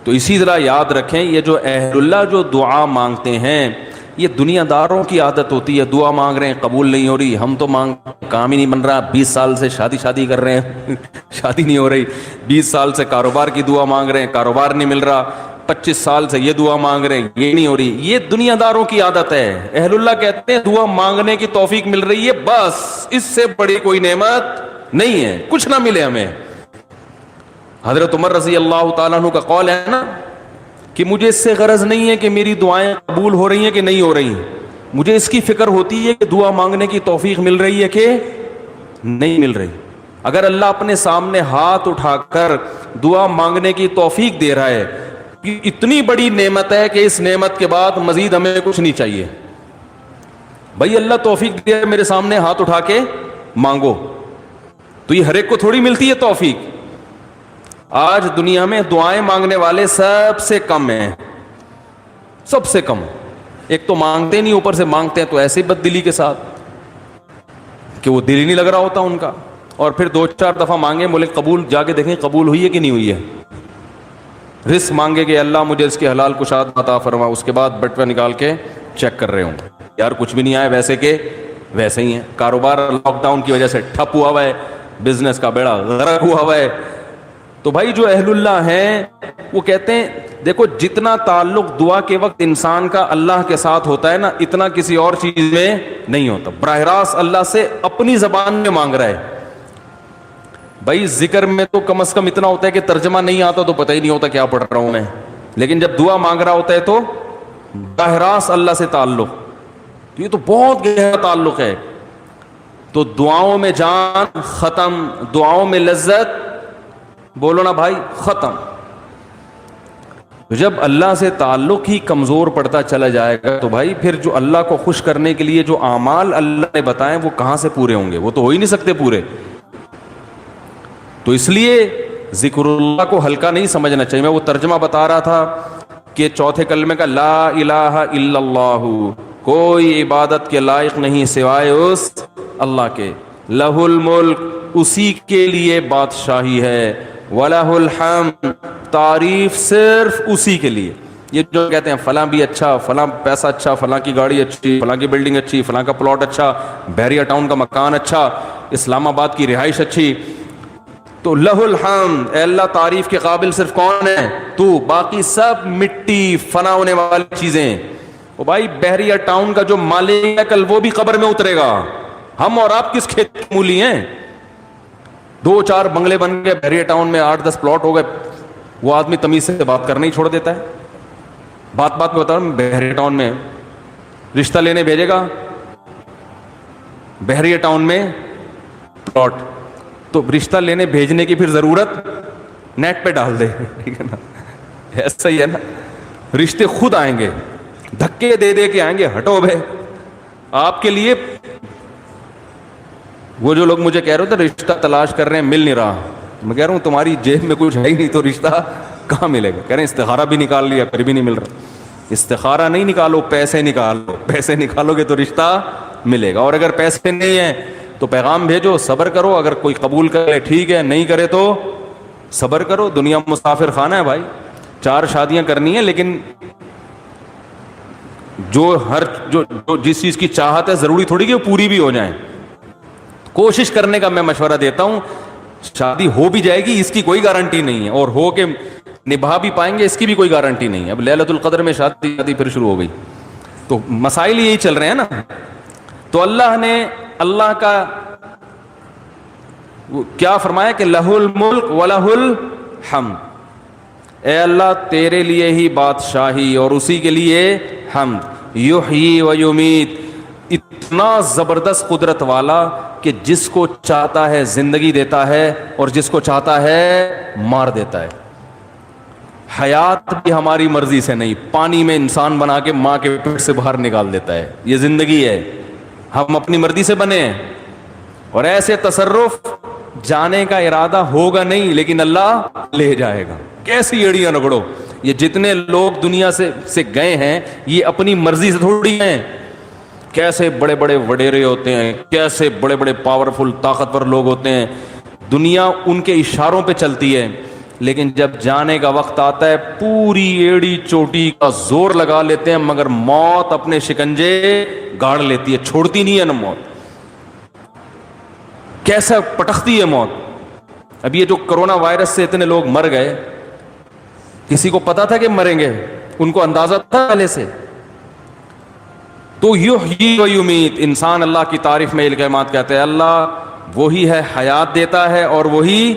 تو اسی طرح یاد رکھیں, یہ جو اہل اللہ جو دعا مانگتے ہیں, یہ دنیا داروں کی عادت ہوتی ہے. دعا مانگ رہے ہیں قبول نہیں ہو رہی, ہم تو کام ہی نہیں بن رہا, 20 سال سے شادی کر رہے ہیں شادی نہیں ہو رہی, 20 سال سے کاروبار کی دعا مانگ رہے ہیں, کاروبار نہیں مل رہا, 25 سال سے یہ دعا مانگ رہے ہیں, یہ نہیں ہو رہی. یہ دنیا داروں کی عادت ہے. اہل اللہ کہتے ہیں دعا مانگنے کی توفیق مل رہی ہے, بس اس سے بڑی کوئی نعمت نہیں ہے, کچھ نہ ملے ہمیں. حضرت عمر رضی اللہ تعالیٰ عنہ کا قول ہے نا کہ مجھے اس سے غرض نہیں ہے کہ میری دعائیں قبول ہو رہی ہیں کہ نہیں ہو رہی, مجھے اس کی فکر ہوتی ہے کہ دعا مانگنے کی توفیق مل رہی ہے کہ نہیں مل رہی. اگر اللہ اپنے سامنے ہاتھ اٹھا کر دعا مانگنے کی توفیق دے رہا ہے, کہ اتنی بڑی نعمت ہے کہ اس نعمت کے بعد مزید ہمیں کچھ نہیں چاہیے. بھائی اللہ توفیق دے میرے سامنے ہاتھ اٹھا کے مانگو, تو یہ ہر ایک کو تھوڑی ملتی ہے توفیق. آج دنیا میں دعائیں مانگنے والے سب سے کم ہیں, سب سے کم. ایک تو مانگتے نہیں, اوپر سے مانگتے ہیں تو ایسے بد دلی کے ساتھ کہ وہ دل ہی نہیں لگ رہا ہوتا ان کا, اور پھر 2-4 دفعہ مانگے بولے قبول, جا کے دیکھیں قبول ہوئی ہے کہ نہیں ہوئی ہے. رزق مانگے کہ اللہ مجھے اس کے حلال کشاد عطا فرما, اس کے بعد بٹوا نکال کے چیک کر رہے ہوں, یار کچھ بھی نہیں آئے, ویسے کہ ویسے ہی ہیں. کاروبار لاک ڈاؤن کی وجہ سے ٹھپ ہوا ہے, بزنس کا بیڑا غرق ہوا ہے. تو بھائی جو اہل اللہ ہیں وہ کہتے ہیں دیکھو جتنا تعلق دعا کے وقت انسان کا اللہ کے ساتھ ہوتا ہے نا, اتنا کسی اور چیز میں نہیں ہوتا. براہ راست اللہ سے اپنی زبان میں مانگ رہا ہے. بھائی ذکر میں تو کم از کم اتنا ہوتا ہے کہ ترجمہ نہیں آتا تو پتہ ہی نہیں ہوتا کیا پڑھ رہا ہوں میں, لیکن جب دعا مانگ رہا ہوتا ہے تو براہ راست اللہ سے تعلق, یہ تو بہت گہرا تعلق ہے. تو دعاؤں میں جان ختم, دعاؤں میں لذت, بولو نا بھائی, ختم. جب اللہ سے تعلق ہی کمزور پڑتا چلا جائے گا تو بھائی پھر جو اللہ کو خوش کرنے کے لیے جو اعمال اللہ نے بتائے وہ کہاں سے پورے ہوں گے, وہ تو ہو ہی نہیں سکتے پورے. تو اس لیے ذکر اللہ کو ہلکا نہیں سمجھنا چاہیے. میں وہ ترجمہ بتا رہا تھا کہ چوتھے کلمے کا لا الہ الا اللہ, کوئی عبادت کے لائق نہیں سوائے اس اللہ کے, لہ الملک, اسی کے لیے بادشاہی ہے, وَلَهُ الْحَمْدُ, تعریف صرف اسی کے لیے. یہ جو کہتے ہیں فلاں بھی اچھا, فلاں پیسہ اچھا, فلاں کی گاڑی اچھی, فلاں کی بلڈنگ اچھی, فلاں کا پلاٹ اچھا, بحریہ ٹاؤن کا مکان اچھا, اسلام آباد کی رہائش اچھی, تو لہ الحمد, اے اللہ تعریف کے قابل صرف کون ہے تو, باقی سب مٹی فنا ہونے والی چیزیں. وہ بھائی بحریہ ٹاؤن کا جو مالک ہے کل وہ بھی قبر میں اترے گا, ہم اور آپ کس کھیت کی مولی ہیں. 2-4 بنگلے بن گئے بحریہ ٹاؤن میں, 8-10 پلاٹ ہو گئے, وہ آدمی تمیز سے بات کرنا ہی چھوڑ دیتا ہے. بات میں بتا رہا ہوں, بحریہ ٹاؤن میں رشتہ لینے بھیجے گا, بحریہ ٹاؤن میں پلاٹ, تو رشتہ لینے بھیجنے کی پھر ضرورت نیٹ پہ ڈال دے, ٹھیک ہے نا, ایسا ہی ہے نا. رشتے خود آئیں گے, دھکے دے دے کے آئیں گے, ہٹو بھائی. آپ کے لیے وہ جو لوگ مجھے کہہ رہے تھے رشتہ تلاش کر رہے ہیں مل نہیں رہا, میں کہہ رہا ہوں تمہاری جیب میں کچھ ہے ہی نہیں تو رشتہ کہاں ملے گا. کہہ رہے ہیں استخارہ بھی نکال لیا پھر بھی نہیں مل رہا. استخارہ نہیں نکالو, پیسے نکالو, پیسے نکالو گے تو رشتہ ملے گا. اور اگر پیسے نہیں ہیں تو پیغام بھیجو, صبر کرو, اگر کوئی قبول کرے ٹھیک ہے, نہیں کرے تو صبر کرو, دنیا مسافر خانہ ہے بھائی, 4 شادیاں کرنی ہیں, لیکن جو جس چیز کی چاہت ہے ضروری تھوڑی کہ وہ پوری بھی ہو جائیں. کوشش کرنے کا میں مشورہ دیتا ہوں. شادی ہو بھی جائے گی اس کی کوئی گارنٹی نہیں ہے, اور ہو کے نبھا بھی پائیں گے اس کی بھی کوئی گارنٹی نہیں ہے. اب لیلۃ القدر میں شادی پھر شروع ہو گئی, تو مسائل یہی چل رہے ہیں نا. تو اللہ کا کیا فرمایا کہ لہ الملک ولہ الحمد, اے اللہ تیرے لیے ہی بادشاہی اور اسی کے لیے حمد. یحیی و یمیت, اتنا زبردست قدرت والا کہ جس کو چاہتا ہے زندگی دیتا ہے اور جس کو چاہتا ہے مار دیتا ہے. حیات بھی ہماری مرضی سے نہیں, پانی میں انسان بنا کے ماں کے پیٹ سے باہر نکال دیتا ہے. یہ زندگی ہے, ہم اپنی مرضی سے بنے ہیں. اور ایسے تصرف جانے کا ارادہ ہوگا نہیں, لیکن اللہ لے جائے گا. کیسی ایڑیاں رگڑو, یہ جتنے لوگ دنیا سے گئے ہیں یہ اپنی مرضی سے تھوڑی ہیں. کیسے بڑے بڑے وڈیرے ہوتے ہیں, کیسے بڑے بڑے پاورفل طاقتور لوگ ہوتے ہیں, دنیا ان کے اشاروں پہ چلتی ہے. لیکن جب جانے کا وقت آتا ہے پوری ایڑی چوٹی کا زور لگا لیتے ہیں, مگر موت اپنے شکنجے گاڑ لیتی ہے, چھوڑتی نہیں ہے نا موت. کیسا پٹختی ہے موت. اب یہ جو کرونا وائرس سے اتنے لوگ مر گئے, کسی کو پتا تھا کہ مریں گے؟ ان کو اندازہ تھا پہلے سے؟ تو یحیی و یمیت, انسان اللہ کی تعریف میں یہ کلمات کہتے ہیں. اللہ وہی ہے حیات دیتا ہے اور وہی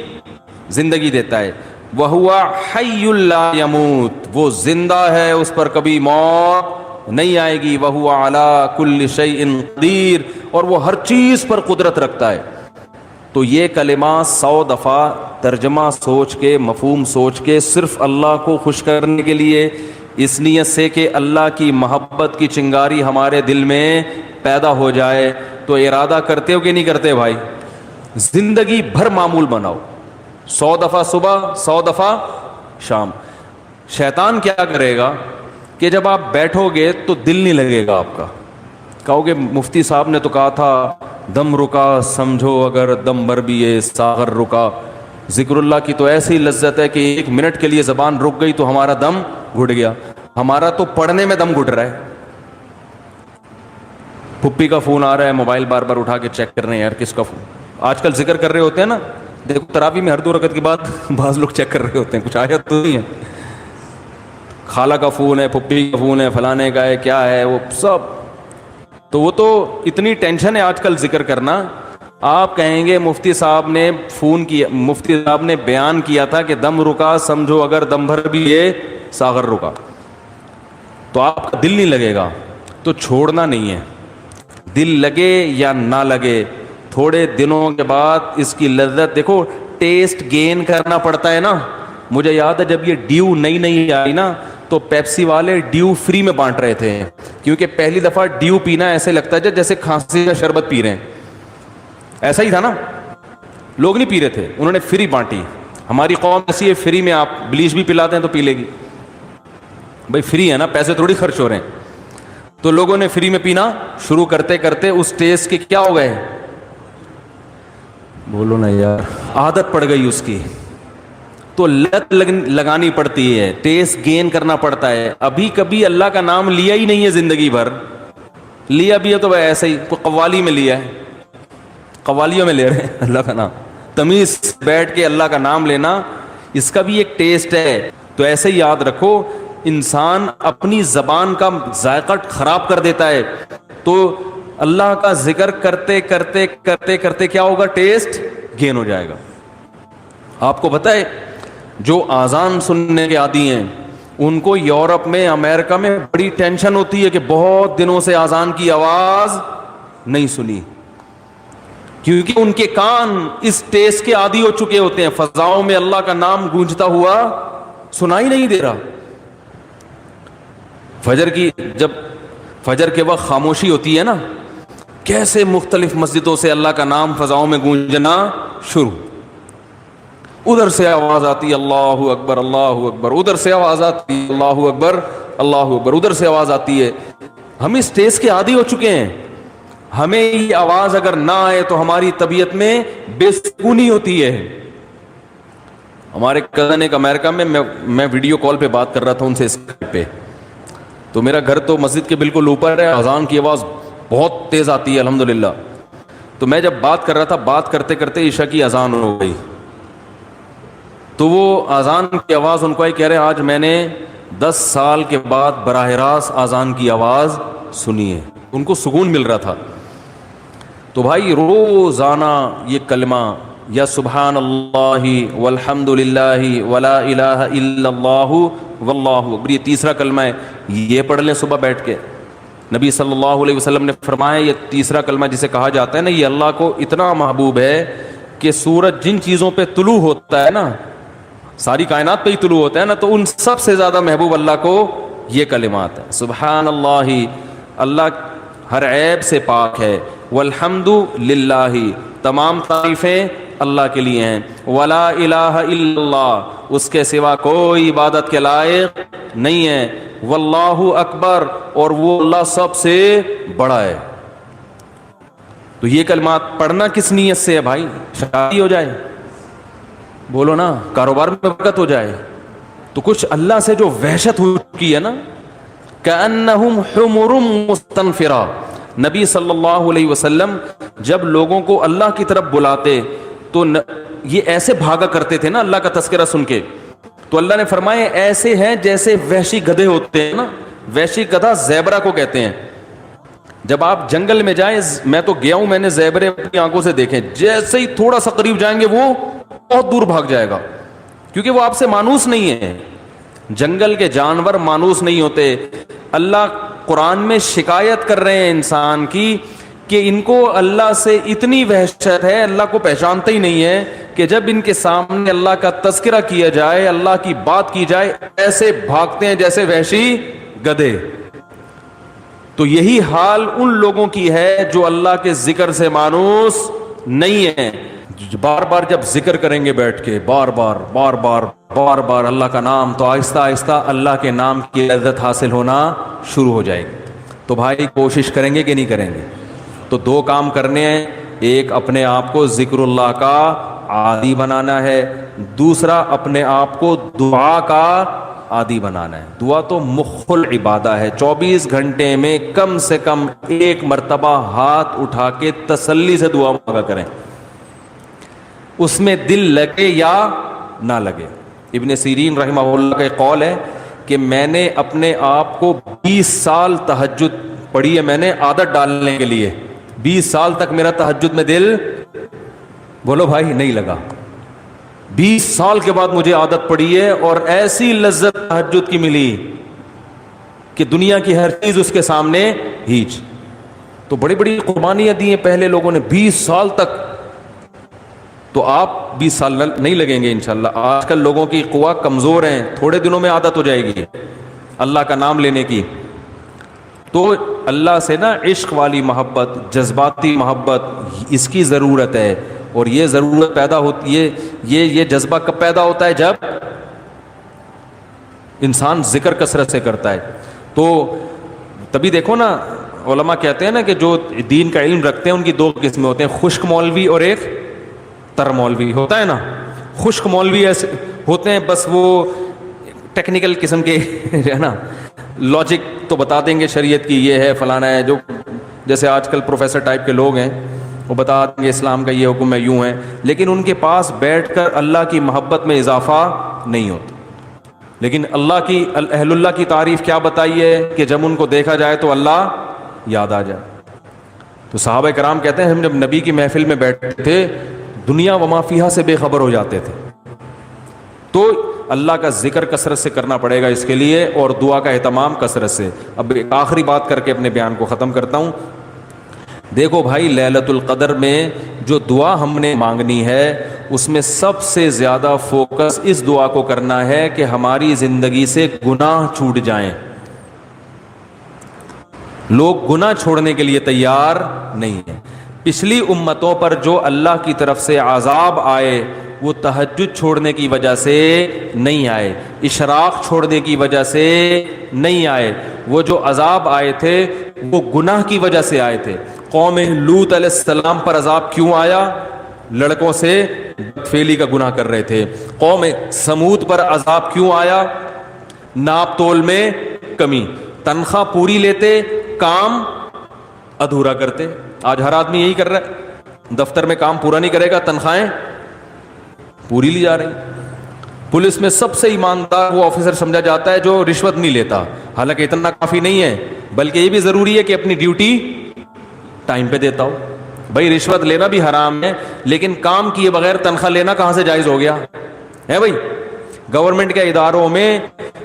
زندگی دیتا ہے. وَهُوَ حَيٌّ لَا يَمُوتُ, وہ زندہ ہے, اس پر کبھی موت نہیں آئے گی. وَهُوَ عَلَى كُلِّ شَيْءٍ قَدِيرٌ, اور وہ ہر چیز پر قدرت رکھتا ہے. تو یہ کلمات 100 دفعہ ترجمہ سوچ کے, مفہوم سوچ کے, صرف اللہ کو خوش کرنے کے لیے, اس نیت سے کہ اللہ کی محبت کی چنگاری ہمارے دل میں پیدا ہو جائے. تو ارادہ کرتے ہو کہ نہیں کرتے بھائی؟ زندگی بھر معمول بناؤ, 100 دفعہ صبح, 100 دفعہ شام. شیطان کیا کرے گا کہ جب آپ بیٹھو گے تو دل نہیں لگے گا آپ کا. کہو گے مفتی صاحب نے تو کہا تھا دم رکا سمجھو اگر دم بھر بھی یہ ساغر رکا. ذکر اللہ کی تو ایسی لذت ہے کہ 1 منٹ کے لیے زبان رک گئی تو ہمارا دم گھٹ گیا. ہمارا تو پڑھنے میں دم گھٹ رہا ہے. پھپھی کا فون آ رہا ہے, موبائل بار بار اٹھا کے چیک کر رہے ہیں, یار کس کا فون. آج کل ذکر کر رہے ہوتے ہیں نا, دیکھو تراویح میں ہر 2 رکعت کے بعد بعض لوگ چیک کر رہے ہوتے ہیں, کچھ آیا تو نہیں ہے. خالہ کا فون ہے, پھپھی کا فون ہے, فلانے کا ہے, کیا ہے وہ سب. تو وہ تو اتنی ٹینشن ہے آج کل ذکر کرنا. آپ کہیں گے مفتی صاحب نے فون کیا, مفتی صاحب نے بیان کیا تھا کہ دم رکا سمجھو اگر دم بھر بھی یہ ساغر رکا, تو آپ کا دل نہیں لگے گا. تو چھوڑنا نہیں ہے, دل لگے یا نہ لگے, تھوڑے دنوں کے بعد اس کی لذت دیکھو. ٹیسٹ گین کرنا پڑتا ہے نا. مجھے یاد ہے جب یہ ڈیو نئی آئی نا, تو پیپسی والے ڈیو فری میں بانٹ رہے تھے, کیونکہ پہلی دفعہ ڈیو پینا ایسے لگتا ہے جیسے کھانسی کا شربت پی رہے ہیں. ایسا ہی تھا نا, لوگ نہیں پی رہے تھے, انہوں نے فری بانٹی. ہماری قوم ایسی ہے, فری میں آپ بلیچ بھی پلاتے ہیں تو پی لے گی بھائی, فری ہے نا, پیسے تھوڑی خرچ ہو رہے ہیں. تو لوگوں نے فری میں پینا شروع کرتے کرتے اس ٹیسٹ کے کیا ہو گئے, بولو نا یار, عادت پڑ گئی اس کی. تو لت لگانی پڑتی ہے, ٹیسٹ گین کرنا پڑتا ہے. ابھی کبھی اللہ کا نام لیا ہی نہیں ہے زندگی بھر, لیا بھی ہے تو ایسے ہی کوئی قوالی میں لیا ہے, قوالیوں میں لے رہے ہیں اللہ کا نام. تمیز بیٹھ کے اللہ کا نام لینا, اس کا بھی ایک ٹیسٹ ہے. تو ایسے ہی یاد رکھو, انسان اپنی زبان کا ذائقہ خراب کر دیتا ہے. تو اللہ کا ذکر کرتے کرتے کرتے کرتے کیا ہوگا, ٹیسٹ گین ہو جائے گا. آپ کو پتہ ہے جو آزان سننے کے عادی ہیں ان کو یورپ میں, امریکہ میں بڑی ٹینشن ہوتی ہے کہ بہت دنوں سے آزان کی آواز نہیں سنی, کیونکہ ان کے کان اس ٹیسٹ کے عادی ہو چکے ہوتے ہیں. فضاؤں میں اللہ کا نام گونجتا ہوا سنائی نہیں دے رہا. جب فجر کے وقت خاموشی ہوتی ہے نا, کیسے مختلف مسجدوں سے اللہ کا نام فضاؤں میں گونجنا شروع. ادھر سے آواز آتی اللہ اکبر اللہ اکبر, ادھر سے آواز آتی اللہ اکبر اللہ اکبر, ادھر سے آواز آتی ہے. ہم اس ٹیسٹ کے عادی ہو چکے ہیں. ہمیں یہ آواز اگر نہ آئے تو ہماری طبیعت میں بے سکونی ہوتی ہے. ہمارے کزن ایک امریکہ میں ویڈیو کال پہ بات کر رہا تھا ان سے اسکائپ پہ، تو میرا گھر تو مسجد کے بالکل اوپر ہے، اذان کی آواز بہت تیز آتی ہے الحمدللہ. تو میں جب بات کر رہا تھا، بات کرتے کرتے عشاء کی اذان ہو گئی، تو وہ اذان کی آواز ان کو ہی کہہ رہے آج میں نے 10 سال کے بعد براہ راست اذان کی آواز سنی ہے. ان کو سکون مل رہا تھا. تو بھائی روزانہ یہ کلمہ یا سبحان اللہ والحمد للہ ولا الہ الا اللہ واللہ اکبر، یہ تیسرا کلمہ ہے، یہ پڑھ لیں صبح بیٹھ کے. نبی صلی اللہ علیہ وسلم نے فرمایا یہ تیسرا کلمہ جسے کہا جاتا ہے نا، یہ اللہ کو اتنا محبوب ہے کہ سورج جن چیزوں پہ طلوع ہوتا ہے نا، ساری کائنات پہ ہی طلوع ہوتا ہے نا، تو ان سب سے زیادہ محبوب اللہ کو یہ کلمات ہے. سبحان اللہ، اللہ ہر عیب سے پاک ہے. والحمد للہ، تمام تعریفیں اللہ کے لیے ہیں. ولا الہ الا اللہ، اس کے سوا کوئی عبادت کے لائق نہیں ہے. واللہ اکبر، اور وہ اللہ سب سے بڑا ہے. تو یہ کلمات پڑھنا کس نیت سے ہے بھائی؟ شادی ہو جائے، بولو نا، کاروبار میں برکت ہو جائے. تو کچھ اللہ سے جو وحشت ہو چکی ہے نا، کأنہم حمر مستنفرہ. نبی صلی اللہ علیہ وسلم جب لوگوں کو اللہ کی طرف بلاتے تو یہ ایسے بھاگا کرتے تھے نا اللہ کا تذکرہ سن کے. تو اللہ نے فرمایا ایسے ہیں جیسے وحشی گدھے ہوتے ہیں نا، وحشی گدھا زیبرا کو کہتے ہیں. جب آپ جنگل میں جائیں، میں تو گیا ہوں، میں نے زیبرے اپنی آنکھوں سے دیکھے، جیسے ہی تھوڑا سا قریب جائیں گے وہ بہت دور بھاگ جائے گا، کیونکہ وہ آپ سے مانوس نہیں ہے. جنگل کے جانور مانوس نہیں ہوتے. اللہ قرآن میں شکایت کر رہے ہیں انسان کی کہ ان کو اللہ سے اتنی وحشت ہے، اللہ کو پہچانتے ہی نہیں ہے، کہ جب ان کے سامنے اللہ کا تذکرہ کیا جائے، اللہ کی بات کی جائے، ایسے بھاگتے ہیں جیسے وحشی گدھے. تو یہی حال ان لوگوں کی ہے جو اللہ کے ذکر سے مانوس نہیں ہے. بار بار جب ذکر کریں گے بیٹھ کے، بار بار اللہ کا نام، تو آہستہ آہستہ اللہ کے نام کی لذت حاصل ہونا شروع ہو جائے گی. تو بھائی کوشش کریں گے کہ نہیں کریں گے؟ تو 2 کام کرنے ہیں. ایک اپنے آپ کو ذکر اللہ کا عادی بنانا ہے، دوسرا اپنے آپ کو دعا کا عادی بنانا ہے. دعا تو مخ العبادہ ہے. 24 گھنٹے میں کم سے کم 1 مرتبہ ہاتھ اٹھا کے تسلی سے دعا مانگا کریں، اس میں دل لگے یا نہ لگے. ابن سیرین رحمہ اللہ کا ایک قول ہے کہ میں نے اپنے آپ کو 20 سال تہجد پڑھی ہے، میں نے عادت ڈالنے کے لیے 20 سال تک میرا تہجد میں دل، بولو بھائی، نہیں لگا. 20 سال کے بعد مجھے عادت پڑی ہے، اور ایسی لذت تہجد کی ملی کہ دنیا کی ہر چیز اس کے سامنے ہیچ. تو بڑی بڑی قربانیاں دی ہیں پہلے لوگوں نے 20 سال تک. تو آپ 20 سال نہیں لگیں گے انشاءاللہ. آج کل لوگوں کی قوا کمزور ہیں، تھوڑے دنوں میں عادت ہو جائے گی اللہ کا نام لینے کی. تو اللہ سے نا عشق والی محبت، جذباتی محبت، اس کی ضرورت ہے. اور یہ ضرورت پیدا ہوتی ہے، یہ جذبہ کب پیدا ہوتا ہے؟ جب انسان ذکر کثرت سے کرتا ہے. تو تبھی دیکھو نا، علماء کہتے ہیں نا کہ جو دین کا علم رکھتے ہیں ان کی 2 قسمیں ہوتے ہیں، خشک مولوی اور ایک تر مولوی. ہوتا ہے نا، خشک مولوی ایسے ہوتے ہیں بس وہ ٹیکنیکل قسم کے ہے نا، لاجک تو بتا دیں گے شریعت کی یہ ہے فلانا ہے، جو جیسے آج کل پروفیسر ٹائپ کے لوگ ہیں وہ بتا دیں گے اسلام کا یہ حکم ہے، یوں ہے، لیکن ان کے پاس بیٹھ کر اللہ کی محبت میں اضافہ نہیں ہوتا. لیکن اللہ کی اہل اللہ کی تعریف کیا بتائی ہے کہ جب ان کو دیکھا جائے تو اللہ یاد آ جائے. تو صحابہ کرام کہتے ہیں ہم جب نبی کی محفل میں بیٹھتے تھے دنیا وما فیہا سے بے خبر ہو جاتے تھے. تو اللہ کا ذکر کثرت سے کرنا پڑے گا اس کے لیے، اور دعا کا اہتمام کثرت سے. اب ایک آخری بات کر کے اپنے بیان کو ختم کرتا ہوں. دیکھو بھائی، لیلۃ القدر میں جو دعا ہم نے مانگنی ہے اس میں سب سے زیادہ فوکس اس دعا کو کرنا ہے کہ ہماری زندگی سے گناہ چھوٹ جائیں. لوگ گناہ چھوڑنے کے لیے تیار نہیں ہیں. پچھلی امتوں پر جو اللہ کی طرف سے عذاب آئے وہ تہجد چھوڑنے کی وجہ سے نہیں آئے، اشراق چھوڑنے کی وجہ سے نہیں آئے. وہ جو عذاب آئے تھے وہ گناہ کی وجہ سے آئے تھے. قوم لوط علیہ السلام پر عذاب کیوں آیا؟ لڑکوں سے بدفعلی کا گناہ کر رہے تھے. قوم سمود پر عذاب کیوں آیا؟ ناپ تول میں کمی. تنخواہ پوری لیتے, کام ادھورا کرتے. آج ہر آدمی یہی کر رہا ہے, دفتر میں کام پورا نہیں کرے گا, تنخواہیں پوری لی جا رہی. پولیس میں سب سے ایماندار وہ آفیسر سمجھا جاتا ہے جو رشوت نہیں لیتا. حالانکہ اتنا کافی نہیں ہے, بلکہ یہ بھی ضروری ہے کہ اپنی ڈیوٹی ٹائم پہ دیتا ہو. بھائی رشوت لینا بھی حرام ہے, لیکن کام کیے بغیر تنخواہ لینا کہاں سے جائز ہو گیا ہے بھائی؟ گورنمنٹ کے اداروں میں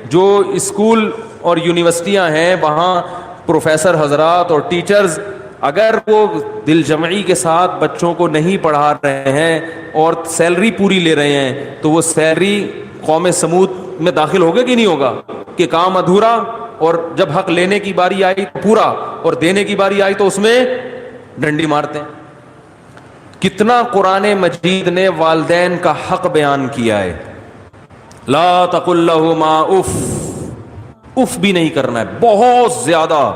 جو اسکول اور یونیورسٹیاں ہیں, وہاں پروفیسر حضرات اور ٹیچرز اگر وہ دل جمعی کے ساتھ بچوں کو نہیں پڑھا رہے ہیں اور سیلری پوری لے رہے ہیں, تو وہ سیلری قوم سمود میں داخل ہوگا کہ نہیں ہوگا؟ کہ کام ادھورا, اور جب حق لینے کی باری آئی تو پورا, اور دینے کی باری آئی تو اس میں ڈنڈی مارتے ہیں. کتنا قرآن مجید نے والدین کا حق بیان کیا ہے. لا تقل لہما اف, اف بھی نہیں کرنا ہے. بہت زیادہ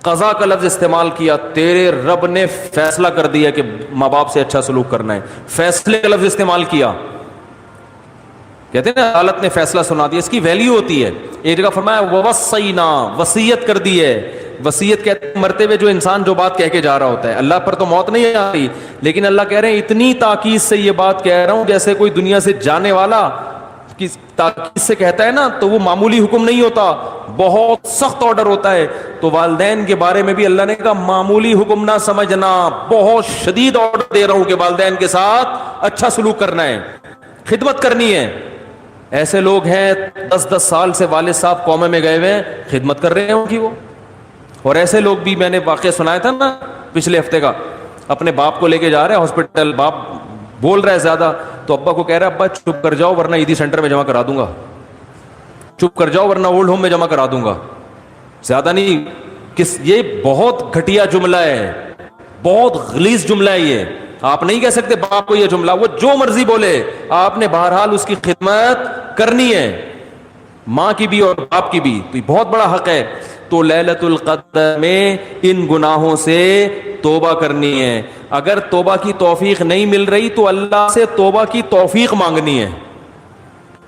قضا کا لفظ استعمال کیا. تیرے رب نے فیصلہ کر دیا کہ ماں باپ سے اچھا سلوک کرنا ہے, فیصلے کا لفظ استعمال کیا. کہتے ہیں نا عدالت نے فیصلہ سنا دیا, اس کی ویلیو ہوتی ہے. ایک جگہ فرمایا ووصینا, وصیت کر دی ہے. وصیت کہتے ہیں مرتے ہوئے جو انسان جو بات کہہ کے جا رہا ہوتا ہے. اللہ پر تو موت نہیں آ رہی, لیکن اللہ کہہ رہے ہیں اتنی تاکید سے یہ بات کہہ رہا ہوں جیسے کوئی دنیا سے جانے والا کی تاکید سے کہتا ہے نا, تو وہ معمولی حکم نہیں ہوتا, بہت سخت آرڈر ہوتا ہے. تو والدین کے بارے میں بھی اللہ نے کہا معمولی حکم نہ سمجھنا, بہت شدید آرڈر دے رہا ہوں کہ والدین کے ساتھ اچھا سلوک کرنا ہے, خدمت کرنی ہے. ایسے لوگ ہیں 10-10 سال سے والد صاحب قومے میں گئے ہوئے ہیں, خدمت کر رہے ہیں ان کی وہ. اور ایسے لوگ بھی میں نے واقعہ سنایا تھا نا پچھلے ہفتے کا, اپنے باپ کو لے کے جا رہے ہیں ہاسپٹل, باپ بول رہا ہے زیادہ, تو ابا کو کہہ رہا ہے ابا چپ کر جاؤ ورنہ ایدھی سینٹر میں جمع کرا دوں گا, چپ کر جاؤ ورنہ اولڈ ہوم میں جمع کرا دوں گا. زیادہ نہیں, یہ بہت گھٹیا جملہ ہے, بہت غلیظ جملہ ہے یہ. آپ نہیں کہہ سکتے باپ کو یہ جملہ, وہ جو مرضی بولے, آپ نے بہرحال اس کی خدمت کرنی ہے, ماں کی بھی اور باپ کی بھی. تو یہ بہت بڑا حق ہے. تو لیلۃ القدر میں ان گناہوں سے توبہ کرنی ہے. اگر توبہ کی توفیق نہیں مل رہی تو اللہ سے توبہ کی توفیق مانگنی ہے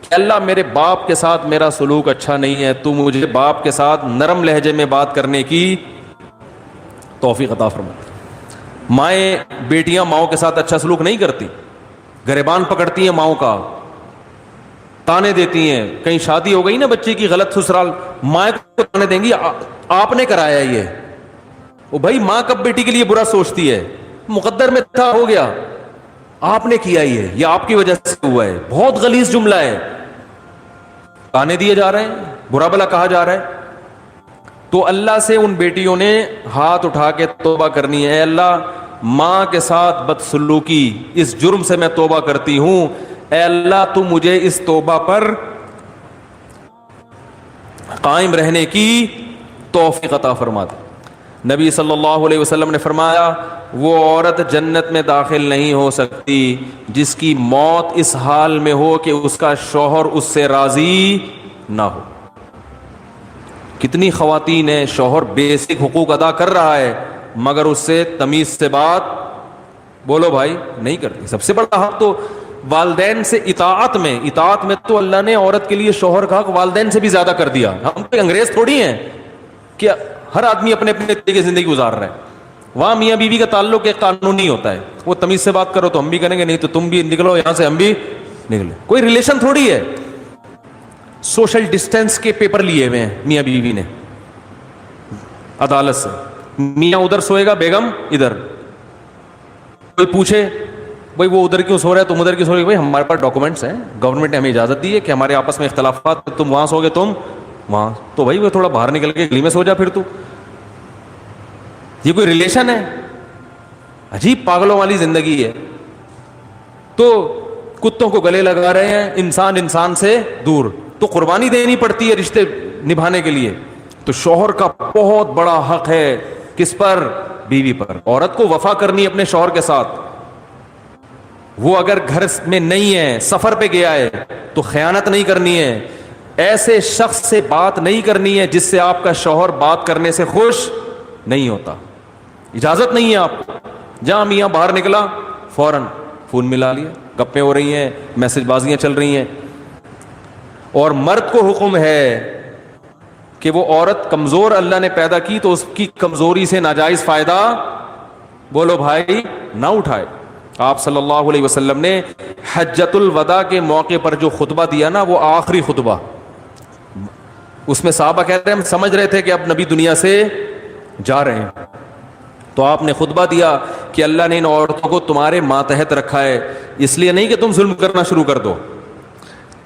کہ اللہ میرے باپ کے ساتھ میرا سلوک اچھا نہیں ہے, تو مجھے باپ کے ساتھ نرم لہجے میں بات کرنے کی توفیق عطا فرما. مائیں بیٹیاں ماؤں کے ساتھ اچھا سلوک نہیں کرتی, گریبان پکڑتی ہیں ماؤں کا, تانے دیتی ہیں. کہیں شادی ہو گئی نا بچے کی غلط سسرال, ماں کو تانے دیں گی آپ نے کرایا یہ. وہ بھائی ماں کب بیٹی کے لیے برا سوچتی ہے؟ مقدر میں تھا, ہو گیا, آپ نے کیا یہ آپ کی وجہ سے ہوا ہے. بہت غلیظ جملہ ہے, تانے دیے جا رہے ہیں, برا بلا کہا جا رہا ہے. تو اللہ سے ان بیٹیوں نے ہاتھ اٹھا کے توبہ کرنی ہے. اللہ ماں کے ساتھ بدسلوکی اس جرم سے میں توبہ کرتی ہوں, اے اللہ تو مجھے اس توبہ پر قائم رہنے کی توفیق عطا فرما دے. نبی صلی اللہ علیہ وسلم نے فرمایا وہ عورت جنت میں داخل نہیں ہو سکتی جس کی موت اس حال میں ہو کہ اس کا شوہر اس سے راضی نہ ہو. کتنی خواتین ہیں شوہر بیسک حقوق ادا کر رہا ہے مگر اس سے تمیز سے بات بولو بھائی نہیں کرتی. سب سے بڑا حق تو والدین سے اطاعت میں تو اللہ نے عورت کے لیے شوہر کا حق والدین سے بھی زیادہ کر دیا. ہم کوئی انگریز تھوڑی ہیں کہ ہر آدمی اپنے اپنے طریقے کی زندگی گزار رہا ہے. وہاں میاں بیوی کا تعلق ایک قانونی ہوتا ہے, وہ تمیز سے بات کرو تو ہم بھی کریں گے, نہیں تو تم بھی نکلو یہاں سے, ہم بھی نکلے. کوئی ریلیشن تھوڑی ہے. سوشل ڈسٹینس کے پیپر لیے ہوئے ہیں میاں بیوی نے عدالت سے, میاں ادھر سوئے گا بیگم ادھر. کوئی پوچھے بھائی وہ ادھر کیوں سو رہا ہے تم ادھر کیوں سو رہے, بھائی ہمارے پاس ڈاکومنٹس ہیں, گورنمنٹ نے ہمیں اجازت دی ہے کہ ہمارے آپس میں اختلافات, تم وہاں سو گے تم وہاں, تو بھائی وہ تھوڑا باہر نکل کے گلی میں سو جا پھر تو. یہ کوئی ریلیشن ہے؟ عجیب پاگلوں والی زندگی ہے. تو کتوں کو گلے لگا رہے ہیں, انسان سے دور. تو قربانی دینی پڑتی ہے رشتے نبھانے کے لیے. تو شوہر کا بہت بڑا حق ہے کس پر؟ بیوی پر. عورت کو وفا کرنی اپنے شوہر کے ساتھ. وہ اگر گھر میں نہیں ہے, سفر پہ گیا ہے, تو خیانت نہیں کرنی ہے. ایسے شخص سے بات نہیں کرنی ہے جس سے آپ کا شوہر بات کرنے سے خوش نہیں ہوتا. اجازت نہیں ہے آپ کو. جہاں میاں باہر نکلا فوراً فون ملا لیا, گپیں ہو رہی ہیں, میسج بازیاں چل رہی ہیں. اور مرد کو حکم ہے کہ وہ عورت کمزور اللہ نے پیدا کی تو اس کی کمزوری سے ناجائز فائدہ بولو بھائی نہ اٹھائے. آپ صلی اللہ علیہ وسلم نے حجۃ الوداع کے موقع پر جو خطبہ دیا نا, وہ آخری خطبہ, اس میں صحابہ کہہ رہے ہیں ہم سمجھ رہے تھے کہ اب نبی دنیا سے جا رہے ہیں, تو آپ نے خطبہ دیا کہ اللہ نے ان عورتوں کو تمہارے ماتحت رکھا ہے, اس لیے نہیں کہ تم ظلم کرنا شروع کر دو,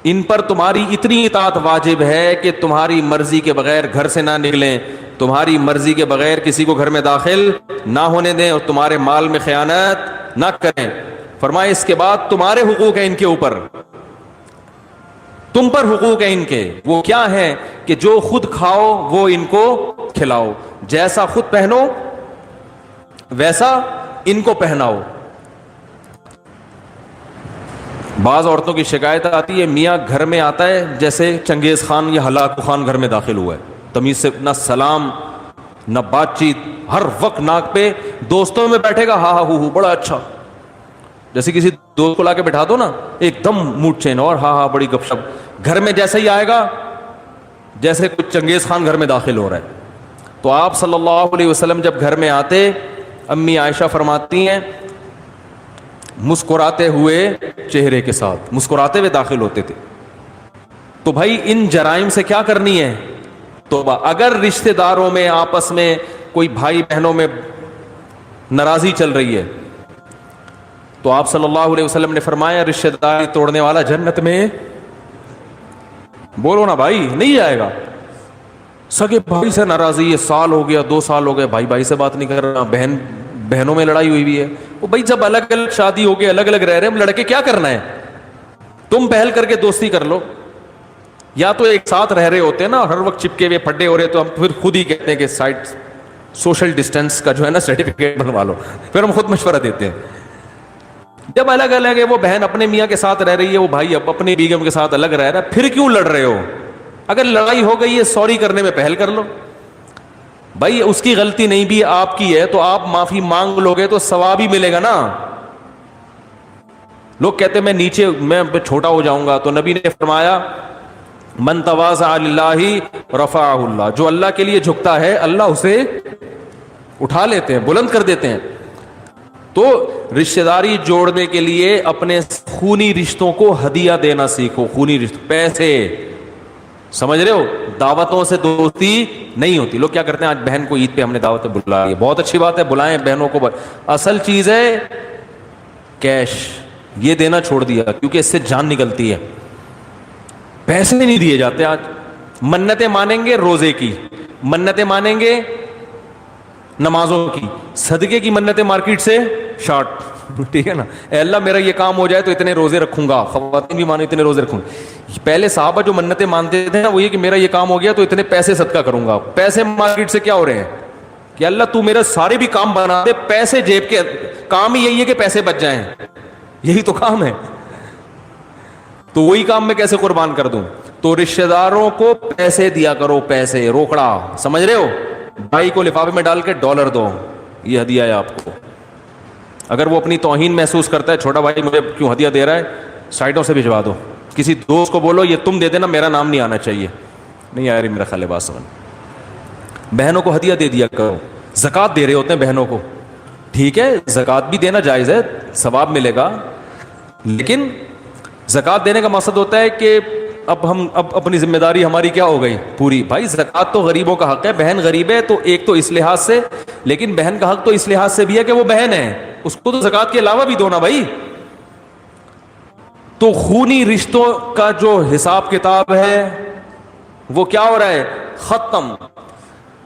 ان پر تمہاری اتنی اطاعت واجب ہے کہ تمہاری مرضی کے بغیر گھر سے نہ نکلیں, تمہاری مرضی کے بغیر کسی کو گھر میں داخل نہ ہونے دیں, اور تمہارے مال میں خیانت نہ کریں. فرمایا اس کے بعد تمہارے حقوق ہیں ان کے اوپر, تم پر حقوق ہیں ان کے. وہ کیا ہیں کہ جو خود کھاؤ وہ ان کو کھلاؤ, جیسا خود پہنو ویسا ان کو پہناؤ. بعض عورتوں کی شکایت آتی ہے میاں گھر میں آتا ہے جیسے چنگیز خان یا ہلاکو خان گھر میں داخل ہوا ہے, تمیز سے نہ سلام نہ بات چیت, ہر وقت ناک پہ, دوستوں میں بیٹھے گا ہاں ہاں ہو بڑا اچھا, جیسے کسی دوست کو لا کے بٹھا دو نا ایک دم موڈ چین, اور ہاں ہاں بڑی گپ شپ. گھر میں جیسے ہی آئے گا جیسے کچھ چنگیز خان گھر میں داخل ہو رہا ہے. تو آپ صلی اللہ علیہ وسلم جب گھر میں آتے, امی عائشہ فرماتی ہیں مسکراتے ہوئے چہرے کے ساتھ مسکراتے ہوئے داخل ہوتے تھے. تو بھائی ان جرائم سے کیا کرنی ہے توبہ. اگر رشتہ داروں میں آپس میں کوئی بھائی بہنوں میں ناراضی چل رہی ہے تو آپ صلی اللہ علیہ وسلم نے فرمایا رشتہ داری توڑنے والا جنت میں بولو نا بھائی نہیں جائے گا. سگے بھائی سے ناراضی ہے, سال ہو گیا 2 سال ہو گئے, بھائی بھائی سے بات نہیں کر رہا, بہنوں میں لڑائی ہوئی بھی ہے, وہ بھائی جب الگ الگ شادی ہو گئے الگ الگ رہ رہے ہیں, لڑکے کیا کرنا ہے, تم پہل کر کے دوستی کر لو. یا تو ایک ساتھ رہ رہے ہوتے ہیں نا ہر وقت چپکے ہوئے پھڈے ہو رہے, تو ہم پھر خود ہی کہتے ہیں کہ سائڈ سوشل ڈسٹینس کا جو ہے نا سرٹیفکیٹ بنوا لو, پھر ہم خود مشورہ دیتے ہیں. جب الگ الگ ہے, وہ بہن اپنے میاں کے ساتھ رہ رہی ہے, وہ بھائی اپنی بیگم کے ساتھ الگ رہ رہا ہے, پھر کیوں لڑ رہے ہو. اگر لڑائی ہو گئی ہے سوری کرنے میں پہل کر لو. بھائی اس کی غلطی نہیں بھی آپ کی ہے تو آپ معافی مانگ لو گے تو ثواب ہی ملے گا نا. لوگ کہتے ہیں میں نیچے میں چھوٹا ہو جاؤں گا, تو نبی نے فرمایا من تواضع للہ رفعہ اللہ, جو اللہ کے لیے جھکتا ہے اللہ اسے اٹھا لیتے ہیں, بلند کر دیتے ہیں. تو رشتہ داری جوڑنے کے لیے اپنے خونی رشتوں کو ہدیہ دینا سیکھو. خونی رشتوں, پیسے, سمجھ رہے ہو, دعوتوں سے دوستی نہیں ہوتی. لوگ کیا کرتے ہیں آج بہن کو عید پہ ہم نے دعوت بلا لی, بہت اچھی بات ہے, بلائیں بہنوں کو, اصل چیز ہے کیش, یہ دینا چھوڑ دیا کیونکہ اس سے جان نکلتی ہے. پیسے نہیں دیے جاتے آج. منتیں مانیں گے روزے کی, منتیں مانیں گے نمازوں کی, صدقے کی منتیں مارکیٹ سے شارٹ, ٹھیک ہے نا, اے اللہ میرا یہ کام ہو جائے تو اتنے روزے رکھوں گا, خواتین بھی مانے اتنے روزے رکھوں گا. پہلے صحابہ جو منتیں مانتے تھے نا وہ یہ کہ میرا یہ کام ہو گیا تو اتنے پیسے صدقہ کروں گا. پیسے مارکیٹ سے کیا ہو رہے ہیں کہ اللہ تو میرا سارے بھی کام بنا دے, پیسے جیب کے, کام ہی یہی ہے کہ پیسے بچ جائیں, یہی تو کام ہے, تو وہی کام میں کیسے قربان کر دوں. تو رشتہ داروں کو پیسے دیا کرو, پیسے روکڑا, سمجھ رہے ہو, بھائی کو لفافے میں ڈال کے $1 دو, یہ ہدیہ ہے آپ کو. اگر وہ اپنی توہین محسوس کرتا ہے چھوٹا بھائی مجھے کیوں ہدیہ دے رہا ہے, سائٹوں سے بھجوا دو, کسی دوست کو بولو یہ تم دے دینا, میرا نام نہیں آنا چاہیے. نہیں آ رہی میرا خیال ہے بات سمجھ. بہنوں کو ہدیہ دے دیا کرو. زکوٰۃ دے رہے ہوتے ہیں بہنوں کو, ٹھیک ہے زکوٰۃ بھی دینا جائز ہے, ثواب ملے گا, لیکن زکوٰۃ دینے کا مقصد ہوتا ہے کہ اب اپنی ذمہ داری ہماری کیا ہو گئی پوری. بھائی زکوٰۃ تو غریبوں کا حق ہے, بہن غریب ہے تو ایک تو اس لحاظ سے, لیکن بہن کا حق تو اس لحاظ سے بھی ہے کہ وہ بہن ہے, اس کو تو زکوٰۃ کے علاوہ بھی دو نا بھائی. تو خونی رشتوں کا جو حساب کتاب ہے وہ کیا ہو رہا ہے, ختم.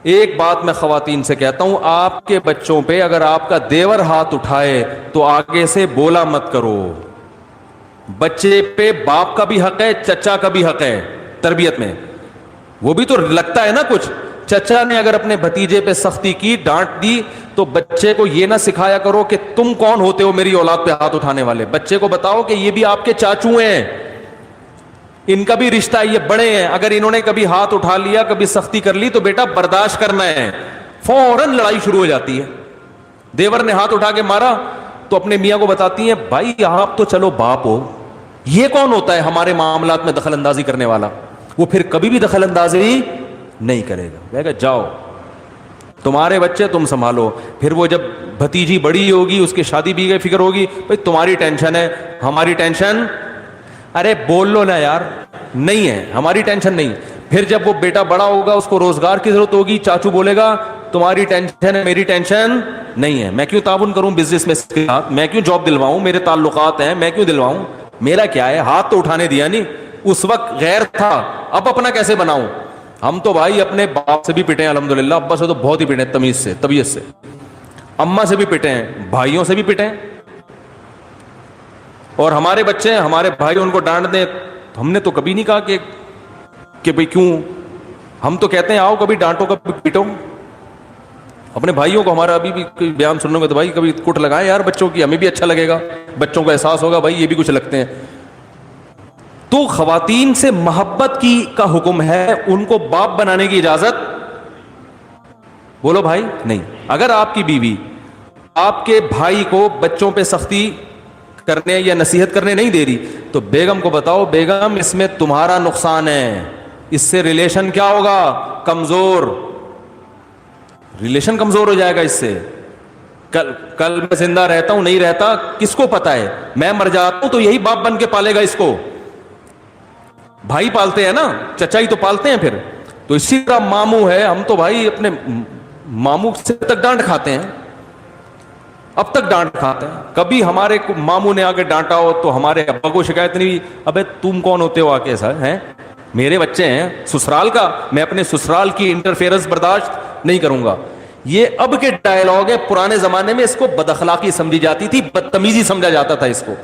ایک بات میں خواتین سے کہتا ہوں, آپ کے بچوں پہ اگر آپ کا دیور ہاتھ اٹھائے تو آگے سے بولا مت کرو. بچے پہ باپ کا بھی حق ہے, چچا کا بھی حق ہے تربیت میں. وہ بھی تو لگتا ہے نا کچھ. چچا نے اگر اپنے بھتیجے پہ سختی کی, ڈانٹ دی, تو بچے کو یہ نہ سکھایا کرو کہ تم کون ہوتے ہو میری اولاد پہ ہاتھ اٹھانے والے. بچے کو بتاؤ کہ یہ بھی آپ کے چاچو ہیں, ان کا بھی رشتہ ہے, یہ بڑے ہیں, اگر انہوں نے کبھی ہاتھ اٹھا لیا, کبھی سختی کر لی تو بیٹا برداشت کرنا ہے. فوراً لڑائی شروع ہو جاتی ہے. دیور نے ہاتھ اٹھا کے مارا, تو اپنے میاں کو بتاتی ہیں بھائی آپ تو چلو باپ ہو, یہ کون ہوتا ہے ہمارے معاملات میں دخل اندازی کرنے والا؟ وہ پھر کبھی بھی دخل اندازی نہیں کرے گا, کہے گا جاؤ تمہارے بچے تم سنبھالو. پھر وہ جب بھتیجی بڑی ہوگی, اس کی شادی بھی کی فکر ہوگی, بھائی تمہاری ٹینشن ہے, ہماری ٹینشن, ارے بول لو نا یار, نہیں ہے ہماری ٹینشن نہیں. پھر جب وہ بیٹا بڑا ہوگا, اس کو روزگار کی ضرورت ہوگی, چاچو بولے گا تمہاری ٹینشن ہے میری ٹینشن نہیں ہے, میں کیوں تعاون کروں بزنس میں اس کے ساتھ, میں کیوں جاب دلواؤں, میرے تعلقات ہیں میں کیوں دلواؤں, میرا کیا ہے, ہاتھ تو اٹھانے دیا نہیں, اس وقت غیر تھا, اب اپنا کیسے بناؤں. ہم تو بھائی اپنے باپ سے بھی پٹے ہیں الحمدللہ, ابا سے تو بہت ہی پٹے ہیں, تمیز سے طبیعت سے, اماں سے بھی پٹے ہیں, بھائیوں سے بھی پٹے ہیں. اور ہمارے بچے ہیں, ہمارے بھائی ان کو ڈانٹ دیں, ہم نے تو کبھی نہیں کہا کہ بھئی کیوں, ہم تو کہتے ہیں آؤ کبھی ڈانٹو کبھی پیٹو. اپنے بھائیوں کو ہمارا ابھی بھی کوئی بیان سننے گا تو بھائی کبھی کٹ لگائیں یار بچوں کی, ہمیں بھی اچھا لگے گا, بچوں کو احساس ہوگا بھائی یہ بھی کچھ لگتے ہیں. تو خواتین سے محبت کا حکم ہے, ان کو باپ بنانے کی اجازت بولو بھائی نہیں. اگر آپ کی بیوی آپ کے بھائی کو بچوں پہ سختی کرنے یا نصیحت کرنے نہیں دے رہی, تو بیگم کو بتاؤ بیگم اس میں تمہارا نقصان ہے, اس سے ریلیشن کیا ہوگا, کمزور, ریلیشن کمزور ہو جائے گا اس سے. کل میں زندہ رہتا ہوں نہیں رہتا کس کو پتا ہے, میں مر جاتا ہوں تو یہی باپ بن کے پالے گا اس کو, بھائی پالتے ہیں نا, چچا ہی تو پالتے ہیں پھر. تو اسی طرح ماموں ہے, ہم تو بھائی اپنے ماموں سے اب تک ڈانٹ کھاتے ہیں, اب تک ڈانٹ کھاتے ہیں. کبھی ہمارے ماموں نے آگے ڈانٹا ہو تو ہمارے ابا کو شکایت نہیں ہوئی, ابے تم کون ہوتے ہو آکے سر ہیں, میرے بچے ہیں سسرال کا, میں اپنے سسرال کی انٹرفیئرنس برداشت نہیں کروں گا. یہ اب کے ڈائلاگ ہے, پرانے زمانے میں اس کو بد اخلاقی سمجھی جاتی تھی, بدتمیزی سمجھا جاتا تھا اس کو.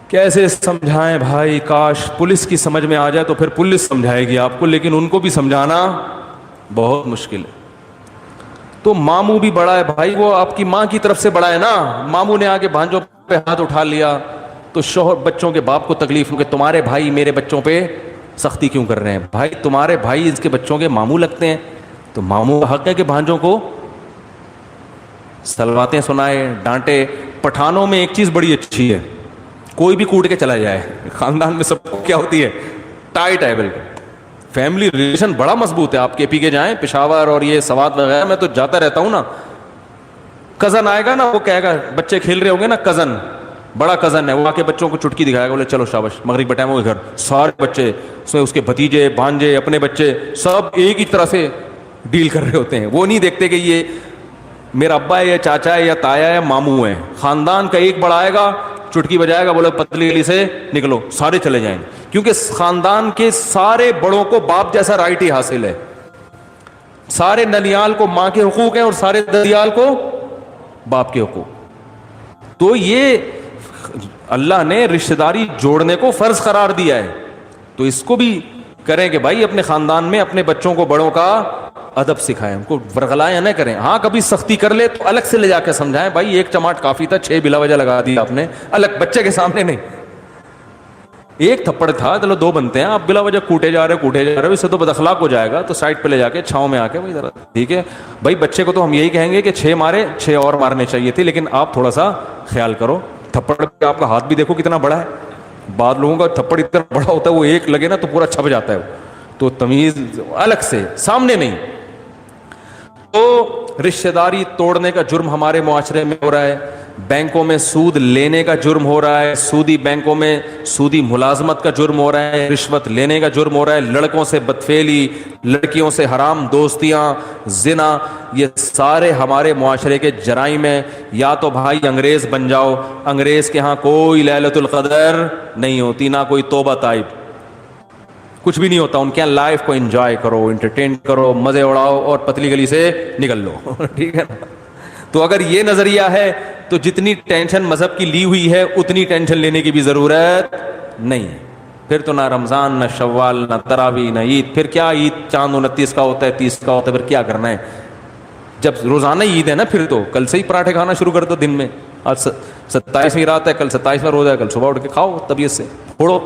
کیسے سمجھائیں بھائی, کاش پولیس کی سمجھ میں آ جائے تو پھر پولیس سمجھائے گی آپ کو, لیکن ان کو بھی سمجھانا بہت مشکل ہے. تو ماموں بھی بڑا ہے بھائی, وہ آپ کی ماں کی طرف سے بڑا ہے نا. ماموں نے آگے بھانجوں پہ ہاتھ اٹھا لیا تو شوہر بچوں کے باپ کو تکلیف ہو کہ تمہارے بھائی میرے بچوں پہ سختی کیوں کر رہے ہیں. بھائی تمہارے بھائی اس کے بچوں کے ماموں لگتے ہیں, تو ماموں کا حق ہے کہ بھانجوں کو سلواتیں سنائے, ڈانٹے. پٹھانوں میں ایک چیز بڑی اچھی ہے, کوئی بھی کوٹ کے چلا جائے, خاندان میں سب کو کیا ہوتی ہے, ٹائٹ ہے بالکل, فیملی ریلیشن بڑا مضبوط ہے. آپ کے پی کے جائیں پشاور اور یہ سوات وغیرہ, میں تو جاتا رہتا ہوں نا, کزن آئے گا نا, وہ کہے گا بچے کھیل رہے ہوں گے نا, کزن بڑا کزن ہے, وہ آ کے بچوں کو چٹکی دکھائے گا, بولے چلو شاباش مغرب کا ٹائم ہو گھر. سارے بچے اس کے بھتیجے بھانجے اپنے بچے سب ایک ہی طرح سے ڈیل کر رہے ہوتے ہیں. وہ نہیں دیکھتے کہ یہ میرا ابا ہے یا چاچا ہے یا تایا ہے یا ماموں ہے. خاندان کا ایک بڑا آئے گا, چٹکی بجائے گا, بولے پتلی گلی سے نکلو, سارے چلے جائیں گے. کیونکہ خاندان کے سارے بڑوں کو باپ جیسا رائٹ ہی حاصل ہے. سارے ننیال کو ماں کے حقوق ہیں اور سارے ددیال کو باپ کے حقوق. تو یہ اللہ نے رشتہ داری جوڑنے کو فرض قرار دیا ہے, تو اس کو بھی کریں کہ بھائی اپنے خاندان میں اپنے بچوں کو بڑوں کا ادب سکھائیں, ان کو ورغلائیں نہ کریں. ہاں کبھی سختی کر لے تو الگ سے لے جا کے سمجھائیں, بھائی ایک چماٹ کافی تھا, 6 بلا وجہ لگا دیا آپ نے, الگ بچے کے سامنے نہیں. ایک تھپڑ تھا چلو 2 بنتے ہیں, آپ بلا وجہ کوٹے جا رہے ہو, اس سے تو بد اخلاق ہو جائے گا, تو سائڈ پہ لے جا کے چھاؤں میں آ کے بھائی ذرا ٹھیک ہے بھائی. بچے کو تو ہم یہی کہیں گے کہ 6 مارے, 6 اور مارنے چاہیے تھے, لیکن آپ تھوڑا سا خیال کرو. تھپڑ پہ آپ کا ہاتھ بھی دیکھو کتنا بڑا ہے, بعض لوگوں کا تھپڑ اتنا بڑا ہوتا ہے وہ ایک لگے نا تو پورا چھپ جاتا ہے. تو تمیز الگ سے, سامنے نہیں. تو رشتہ داری توڑنے کا جرم ہمارے معاشرے میں ہو رہا ہے, بینکوں میں سود لینے کا جرم ہو رہا ہے, سودی بینکوں میں سودی ملازمت کا جرم ہو رہا ہے, رشوت لینے کا جرم ہو رہا ہے, لڑکوں سے بدفعلی, لڑکیوں سے حرام دوستیاں, زنا, یہ سارے ہمارے معاشرے کے جرائم ہیں. یا تو بھائی انگریز بن جاؤ, انگریز کے ہاں کوئی لیلۃ القدر نہیں ہوتی, نہ کوئی توبہ طائب, کچھ بھی نہیں ہوتا. ان کے یہاں لائف کو انجوائے کرو, انٹرٹین کرو, مزے اڑاؤ اور پتلی گلی سے نکل لو. ٹھیک ہے نا. تو اگر یہ نظریہ ہے تو جتنی ٹینشن مذہب کی لی ہوئی ہے اتنی ٹینشن لینے کی بھی ضرورت نہیں ہے. پھر تو نہ رمضان, نہ شوال, نہ تراویح, نہ عید. پھر کیا عید چاند 29 کا ہوتا ہے, 30 کا ہوتا ہے, پھر کیا کرنا ہے جب روزانہ عید ہے نا. پھر تو کل سے ہی پراٹھے کھانا شروع کر دو دن میں. آج 27ویں رات ہے, کل 27واں روزہ ہے, کل صبح اٹھ کے کھاؤ طبیعت سے, پھوڑو.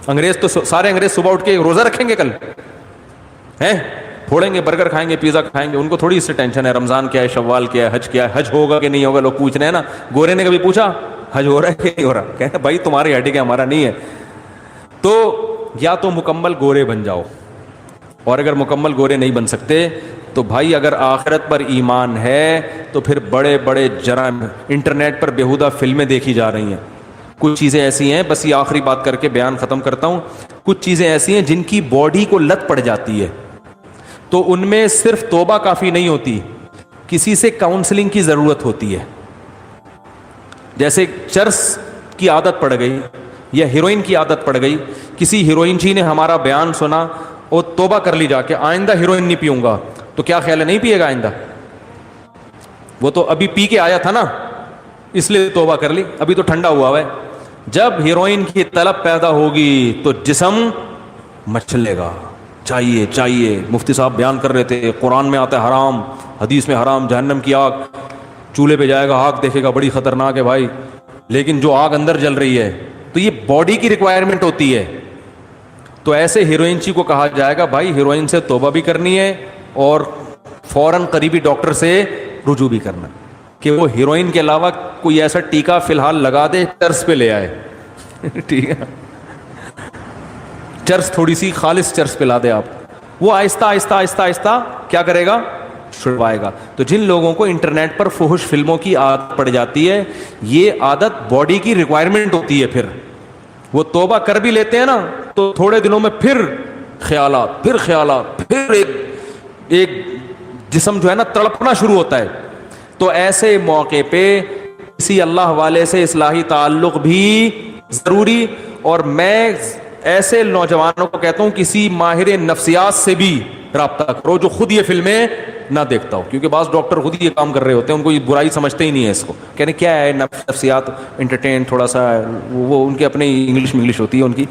انگریز تو سارے انگریز صبح اٹھ کے روزہ رکھیں گے کل ہیں, پھوڑیں گے, برگر کھائیں گے, پیزا کھائیں گے, ان کو تھوڑی اس سے ٹینشن ہے رمضان کیا ہے, شوال کیا ہے, حج کیا ہے, حج ہوگا کہ نہیں ہوگا. لوگ پوچھ رہے ہیں نا, گورے نے کبھی پوچھا حج ہو رہا ہے کہ نہیں ہو رہا؟ کہتے بھائی تمہاری ہڈی کے ہمارا نہیں ہے. تو یا تو مکمل گورے بن جاؤ, اور اگر مکمل گورے نہیں بن سکتے تو بھائی اگر آخرت پر ایمان ہے تو پھر بڑے بڑے جرائم, انٹرنیٹ پر بیہودہ فلمیں دیکھی جا رہی ہیں. کچھ چیزیں ایسی ہیں, بس یہ آخری بات کر کے بیان ختم کرتا ہوں, کچھ چیزیں ایسی ہیں جن کی باڈی کو لت پڑ جاتی ہے, تو ان میں صرف توبہ کافی نہیں ہوتی, کسی سے کاؤنسلنگ کی ضرورت ہوتی ہے. جیسے چرس کی عادت پڑ گئی یا ہیروئن کی عادت پڑ گئی, کسی ہیروئن جی نے ہمارا بیان سنا اور توبہ کر لی جا کے, آئندہ ہیروئن نہیں پیوں گا, تو کیا خیال ہے نہیں پیے گا آئندہ؟ وہ تو ابھی پی کے آیا تھا نا, اس لیے توبہ کر لی, ابھی تو ٹھنڈا ہوا ہے. جب ہیروئن کی طلب پیدا ہوگی تو جسم مچلے گا, چاہیے چاہیے. مفتی صاحب بیان کر رہے تھے, قرآن میں آتا ہے حرام, حدیث میں حرام, جہنم کی آگ, چولہے پہ جائے گا, آگ دیکھے گا, بڑی خطرناک ہے بھائی. لیکن جو آگ اندر جل رہی ہے تو یہ باڈی کی ریکوائرمنٹ ہوتی ہے. تو ایسے ہیروئن چی کو کہا جائے گا بھائی ہیروئن سے توبہ بھی کرنی ہے اور فوراً قریبی ڈاکٹر سے رجوع بھی کرنا, کہ وہ ہیروئن کے علاوہ کوئی ایسا ٹیکا فی الحال لگا دے, چرس پہ لے آئے. ٹھیک ہے, چرس تھوڑی سی خالص چرس پہ لا دے آپ, وہ آہستہ آہستہ آہستہ آہستہ کیا کرے گا, چھڑوائے گا. تو جن لوگوں کو انٹرنیٹ پر فحش فلموں کی عادت پڑ جاتی ہے, یہ عادت باڈی کی ریکوائرمنٹ ہوتی ہے. پھر وہ توبہ کر بھی لیتے ہیں نا تو تھوڑے دنوں میں پھر خیالات, پھر ایک جسم جو ہے نا تڑپنا شروع ہوتا ہے. تو ایسے موقع پہ کسی اللہ والے سے اصلاحی تعلق بھی ضروری. اور میں ایسے نوجوانوں کو کہتا ہوں کسی ماہر نفسیات سے بھی رابطہ کرو جو خود یہ فلمیں نہ دیکھتا ہو, کیونکہ بعض ڈاکٹر خود یہ کام کر رہے ہوتے ہیں, ان کو یہ برائی سمجھتے ہی نہیں ہے اس کو, کہنے کیا ہے نفسیات, انٹرٹین تھوڑا سا, وہ ان کے اپنے انگلش ہوتی ہے ان کی.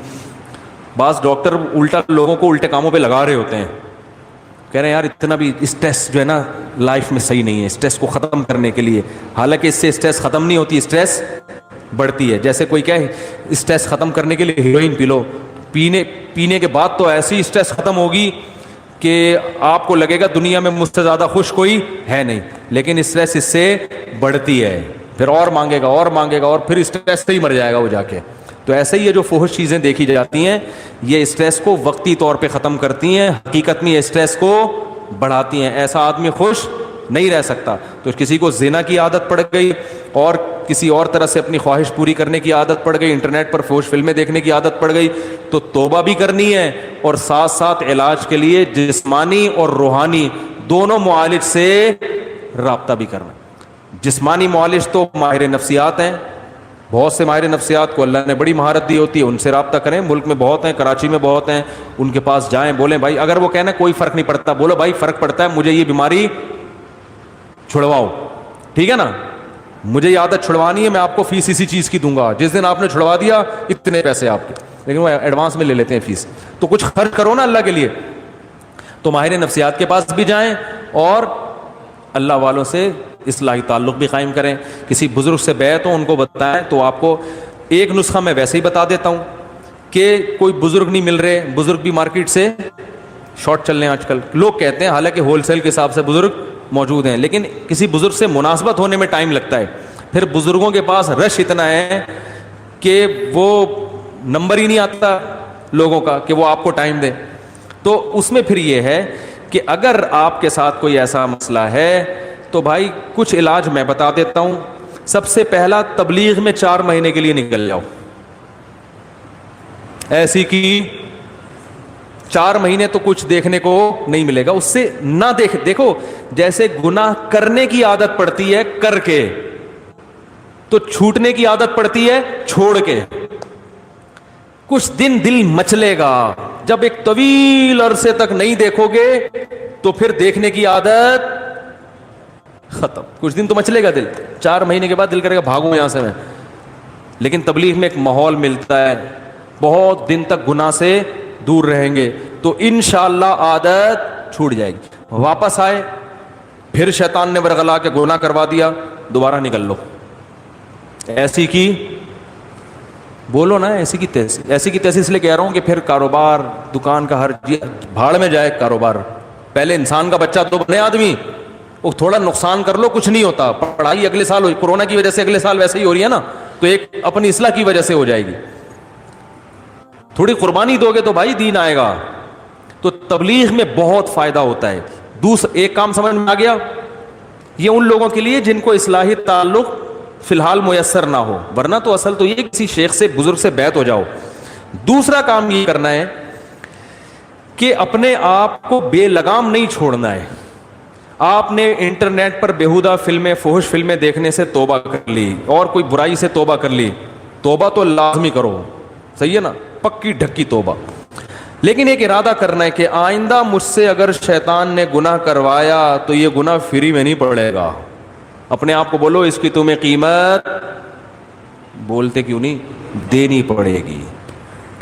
بعض ڈاکٹر الٹا لوگوں کو الٹے کاموں پہ لگا رہے ہوتے ہیں, کہہ رہے ہیں یار اتنا بھی اسٹریس جو ہے نا لائف میں صحیح نہیں ہے, اسٹریس کو ختم کرنے کے لیے. حالانکہ اس سے اسٹریس ختم نہیں ہوتی, اسٹریس بڑھتی ہے. جیسے کوئی کہے اسٹریس ختم کرنے کے لیے ہیروئن پی لو, پینے کے بعد تو ایسی اسٹریس ختم ہوگی کہ آپ کو لگے گا دنیا میں مجھ سے زیادہ خوش کوئی ہے نہیں. لیکن اسٹریس اس سے بڑھتی ہے, پھر اور مانگے گا اور پھر اسٹریس سے ہی مر جائے گا وہ جا کے. تو ایسے ہی یہ جو فحش چیزیں دیکھی جاتی ہیں یہ اسٹریس کو وقتی طور پہ ختم کرتی ہیں, حقیقت میں یہ اسٹریس کو بڑھاتی ہیں. ایسا آدمی خوش نہیں رہ سکتا. تو کسی کو زنا کی عادت پڑ گئی اور کسی اور طرح سے اپنی خواہش پوری کرنے کی عادت پڑ گئی, انٹرنیٹ پر فحش فلمیں دیکھنے کی عادت پڑ گئی, تو توبہ بھی کرنی ہے اور ساتھ ساتھ علاج کے لیے جسمانی اور روحانی دونوں معالج سے رابطہ بھی کرنا. جسمانی معالج تو ماہر نفسیات ہیں, بہت سے ماہر نفسیات کو اللہ نے بڑی مہارت دی ہوتی ہے, ان سے رابطہ کریں. ملک میں بہت ہیں, کراچی میں بہت ہیں, ان کے پاس جائیں, بولیں بھائی اگر وہ کہنا کوئی فرق نہیں پڑتا, بولو بھائی فرق پڑتا ہے, مجھے یہ بیماری چھڑواؤ, ٹھیک ہے نا, مجھے یہ عادت چھڑوانی ہے, میں آپ کو فیس اسی چیز کی دوں گا, جس دن آپ نے چھڑوا دیا اتنے پیسے آپ کے. لیکن وہ ایڈوانس میں لے لیتے ہیں فیس, تو کچھ خرچ کرو نا اللہ کے لیے. تو ماہر نفسیات کے پاس بھی جائیں اور اللہ والوں سے اصلاحی تعلق بھی قائم کریں. کسی بزرگ سے بیعت ہو, ان کو بتائیں. تو آپ کو ایک نسخہ میں ویسے ہی بتا دیتا ہوں کہ کوئی بزرگ نہیں مل رہے, بزرگ بھی مارکیٹ سے شارٹ چل رہے ہیں آج کل. لوگ کہتے ہیں حالانکہ ہول سیل کے حساب سے بزرگ موجود ہیں, لیکن کسی بزرگ سے مناسبت ہونے میں ٹائم لگتا ہے. پھر بزرگوں کے پاس رش اتنا ہے کہ وہ نمبر ہی نہیں آتا لوگوں کا کہ وہ آپ کو ٹائم دے. تو اس میں پھر یہ ہے کہ اگر آپ کے ساتھ کوئی ایسا مسئلہ ہے تو بھائی کچھ علاج میں بتا دیتا ہوں. سب سے پہلا, تبلیغ میں 4 مہینے کے لیے نکل جاؤ. ایسی کی 4 مہینے تو کچھ دیکھنے کو نہیں ملے گا, اس سے نہ دیکھو. جیسے گناہ کرنے کی عادت پڑتی ہے کر کے, تو چھوٹنے کی عادت پڑتی ہے چھوڑ کے. کچھ دن دل مچلے گا, جب ایک طویل عرصے تک نہیں دیکھو گے تو پھر دیکھنے کی عادت ختم. کچھ دن تو مچلے گا دل, 4 مہینے کے بعد دل کرے گا بھاگوں یہاں سے میں. لیکن تبلیغ میں ایک ماحول ملتا ہے, بہت دن تک گناہ سے دور رہیں گے تو انشاءاللہ عادت چھوٹ جائے گی. واپس آئے, پھر شیطان نے ورغلا کے گناہ کروا دیا, دوبارہ نکل لو. ایسی کی بولو نا, ایسی کی تیسی اس لیے کہہ رہا ہوں کہ پھر کاروبار, دکان کا ہر بھاڑ میں جائے کاروبار. پہلے انسان کا بچہ تو بنے آدمی, وہ تھوڑا نقصان کر لو کچھ نہیں ہوتا, پڑھائی اگلے سال کورونا کی وجہ سے اگلے سال ویسے ہی ہو رہی ہے نا, تو ایک اپنی اصلاح کی وجہ سے ہو جائے گی. تھوڑی قربانی دو گے تو بھائی دین آئے گا. تو تبلیغ میں بہت فائدہ ہوتا ہے. ایک کام سمجھ میں آ گیا, یہ ان لوگوں کے لیے جن کو اصلاحی تعلق فی الحال میسر نہ ہو, ورنہ تو اصل تو یہ کسی شیخ سے بزرگ سے بیعت ہو جاؤ. دوسرا کام یہ کرنا ہے کہ اپنے آپ کو بے لگام نہیں چھوڑنا ہے. آپ نے انٹرنیٹ پر بیہودہ فلمیں, فحش فلمیں دیکھنے سے توبہ کر لی, اور کوئی برائی سے توبہ کر لی, توبہ تو لازمی کرو, صحیح ہے نا, پکی ڈھکی توبہ. لیکن ایک ارادہ کرنا ہے کہ آئندہ مجھ سے اگر شیطان نے گناہ کروایا تو یہ گناہ فری میں نہیں پڑے گا. اپنے آپ کو بولو اس کی تمہیں قیمت, بولتے کیوں نہیں, دینی پڑے گی.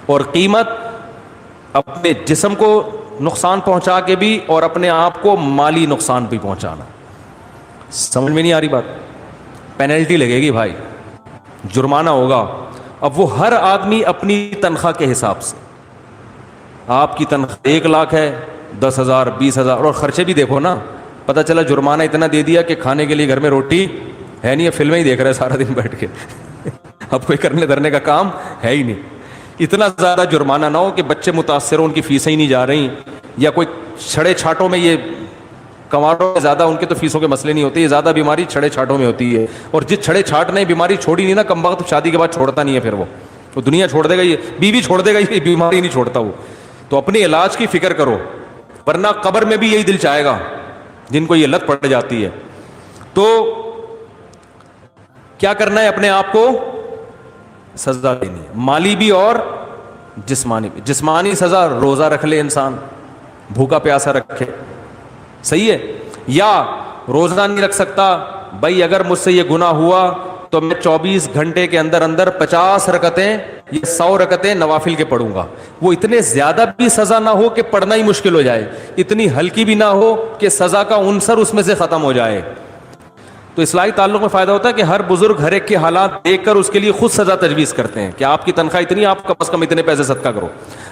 اور قیمت اپنے جسم کو نقصان پہنچا کے بھی, اور اپنے آپ کو مالی نقصان بھی پہنچانا. سمجھ میں نہیں آ رہی بات؟ پینلٹی لگے گی بھائی, جرمانہ ہوگا. اب وہ ہر آدمی اپنی تنخواہ کے حساب سے, آپ کی تنخواہ 1 لاکھ ہے, 10,000 20,000, اور خرچے بھی دیکھو نا, پتہ چلا جرمانہ اتنا دے دیا کہ کھانے کے لیے گھر میں روٹی ہے نہیں, فلمیں ہی دیکھ رہے سارا دن بیٹھ کے. اب کوئی کرنے دھرنے کا کام ہے ہی نہیں. اتنا زیادہ جرمانہ نہ ہو کہ بچے متاثر ہوں, ان کی فیسیں ہی نہیں جا رہی, یا کوئی چھڑے چھاٹوں میں, یہ کماروں میں زیادہ ان کے تو فیسوں کے مسئلے نہیں ہوتے, یہ زیادہ بیماری چھڑے چھاٹوں میں ہوتی ہے. اور جس چھڑے چھاٹ نے بیماری چھوڑی نہیں نا, کم وقت شادی کے بعد چھوڑتا نہیں ہے, پھر وہ دنیا چھوڑ دے گا, یہ بیوی چھوڑ دے گا, یہ بیماری نہیں چھوڑتا وہ. تو اپنے علاج کی فکر کرو, ورنہ قبر میں بھی یہی دل چاہے گا جن کو یہ لت پڑ جاتی ہے. تو کیا کرنا ہے, اپنے آپ کو سزا دینی ہے, مالی بھی اور جسمانی بھی. جسمانی سزا, روزہ رکھ لے انسان, بھوکا پیاسا رکھے, صحیح ہے. یا روزہ نہیں رکھ سکتا, بھائی اگر مجھ سے یہ گناہ ہوا تو میں 24 گھنٹے کے اندر 50 رکعتیں یا 100 رکعتیں نوافل کے پڑھوں گا. وہ اتنے زیادہ بھی سزا نہ ہو کہ پڑھنا ہی مشکل ہو جائے, اتنی ہلکی بھی نہ ہو کہ سزا کا عنصر اس میں سے ختم ہو جائے. تو اصلاحی تعلق میں فائدہ ہوتا ہے کہ ہر بزرگ ہر ایک کے حالات دیکھ کر اس کے لیے خود سزا تجویز کرتے ہیں کہ آپ کی تنخواہ اتنی, آپ کا کم از کم اتنے پیسے صدقہ کرو.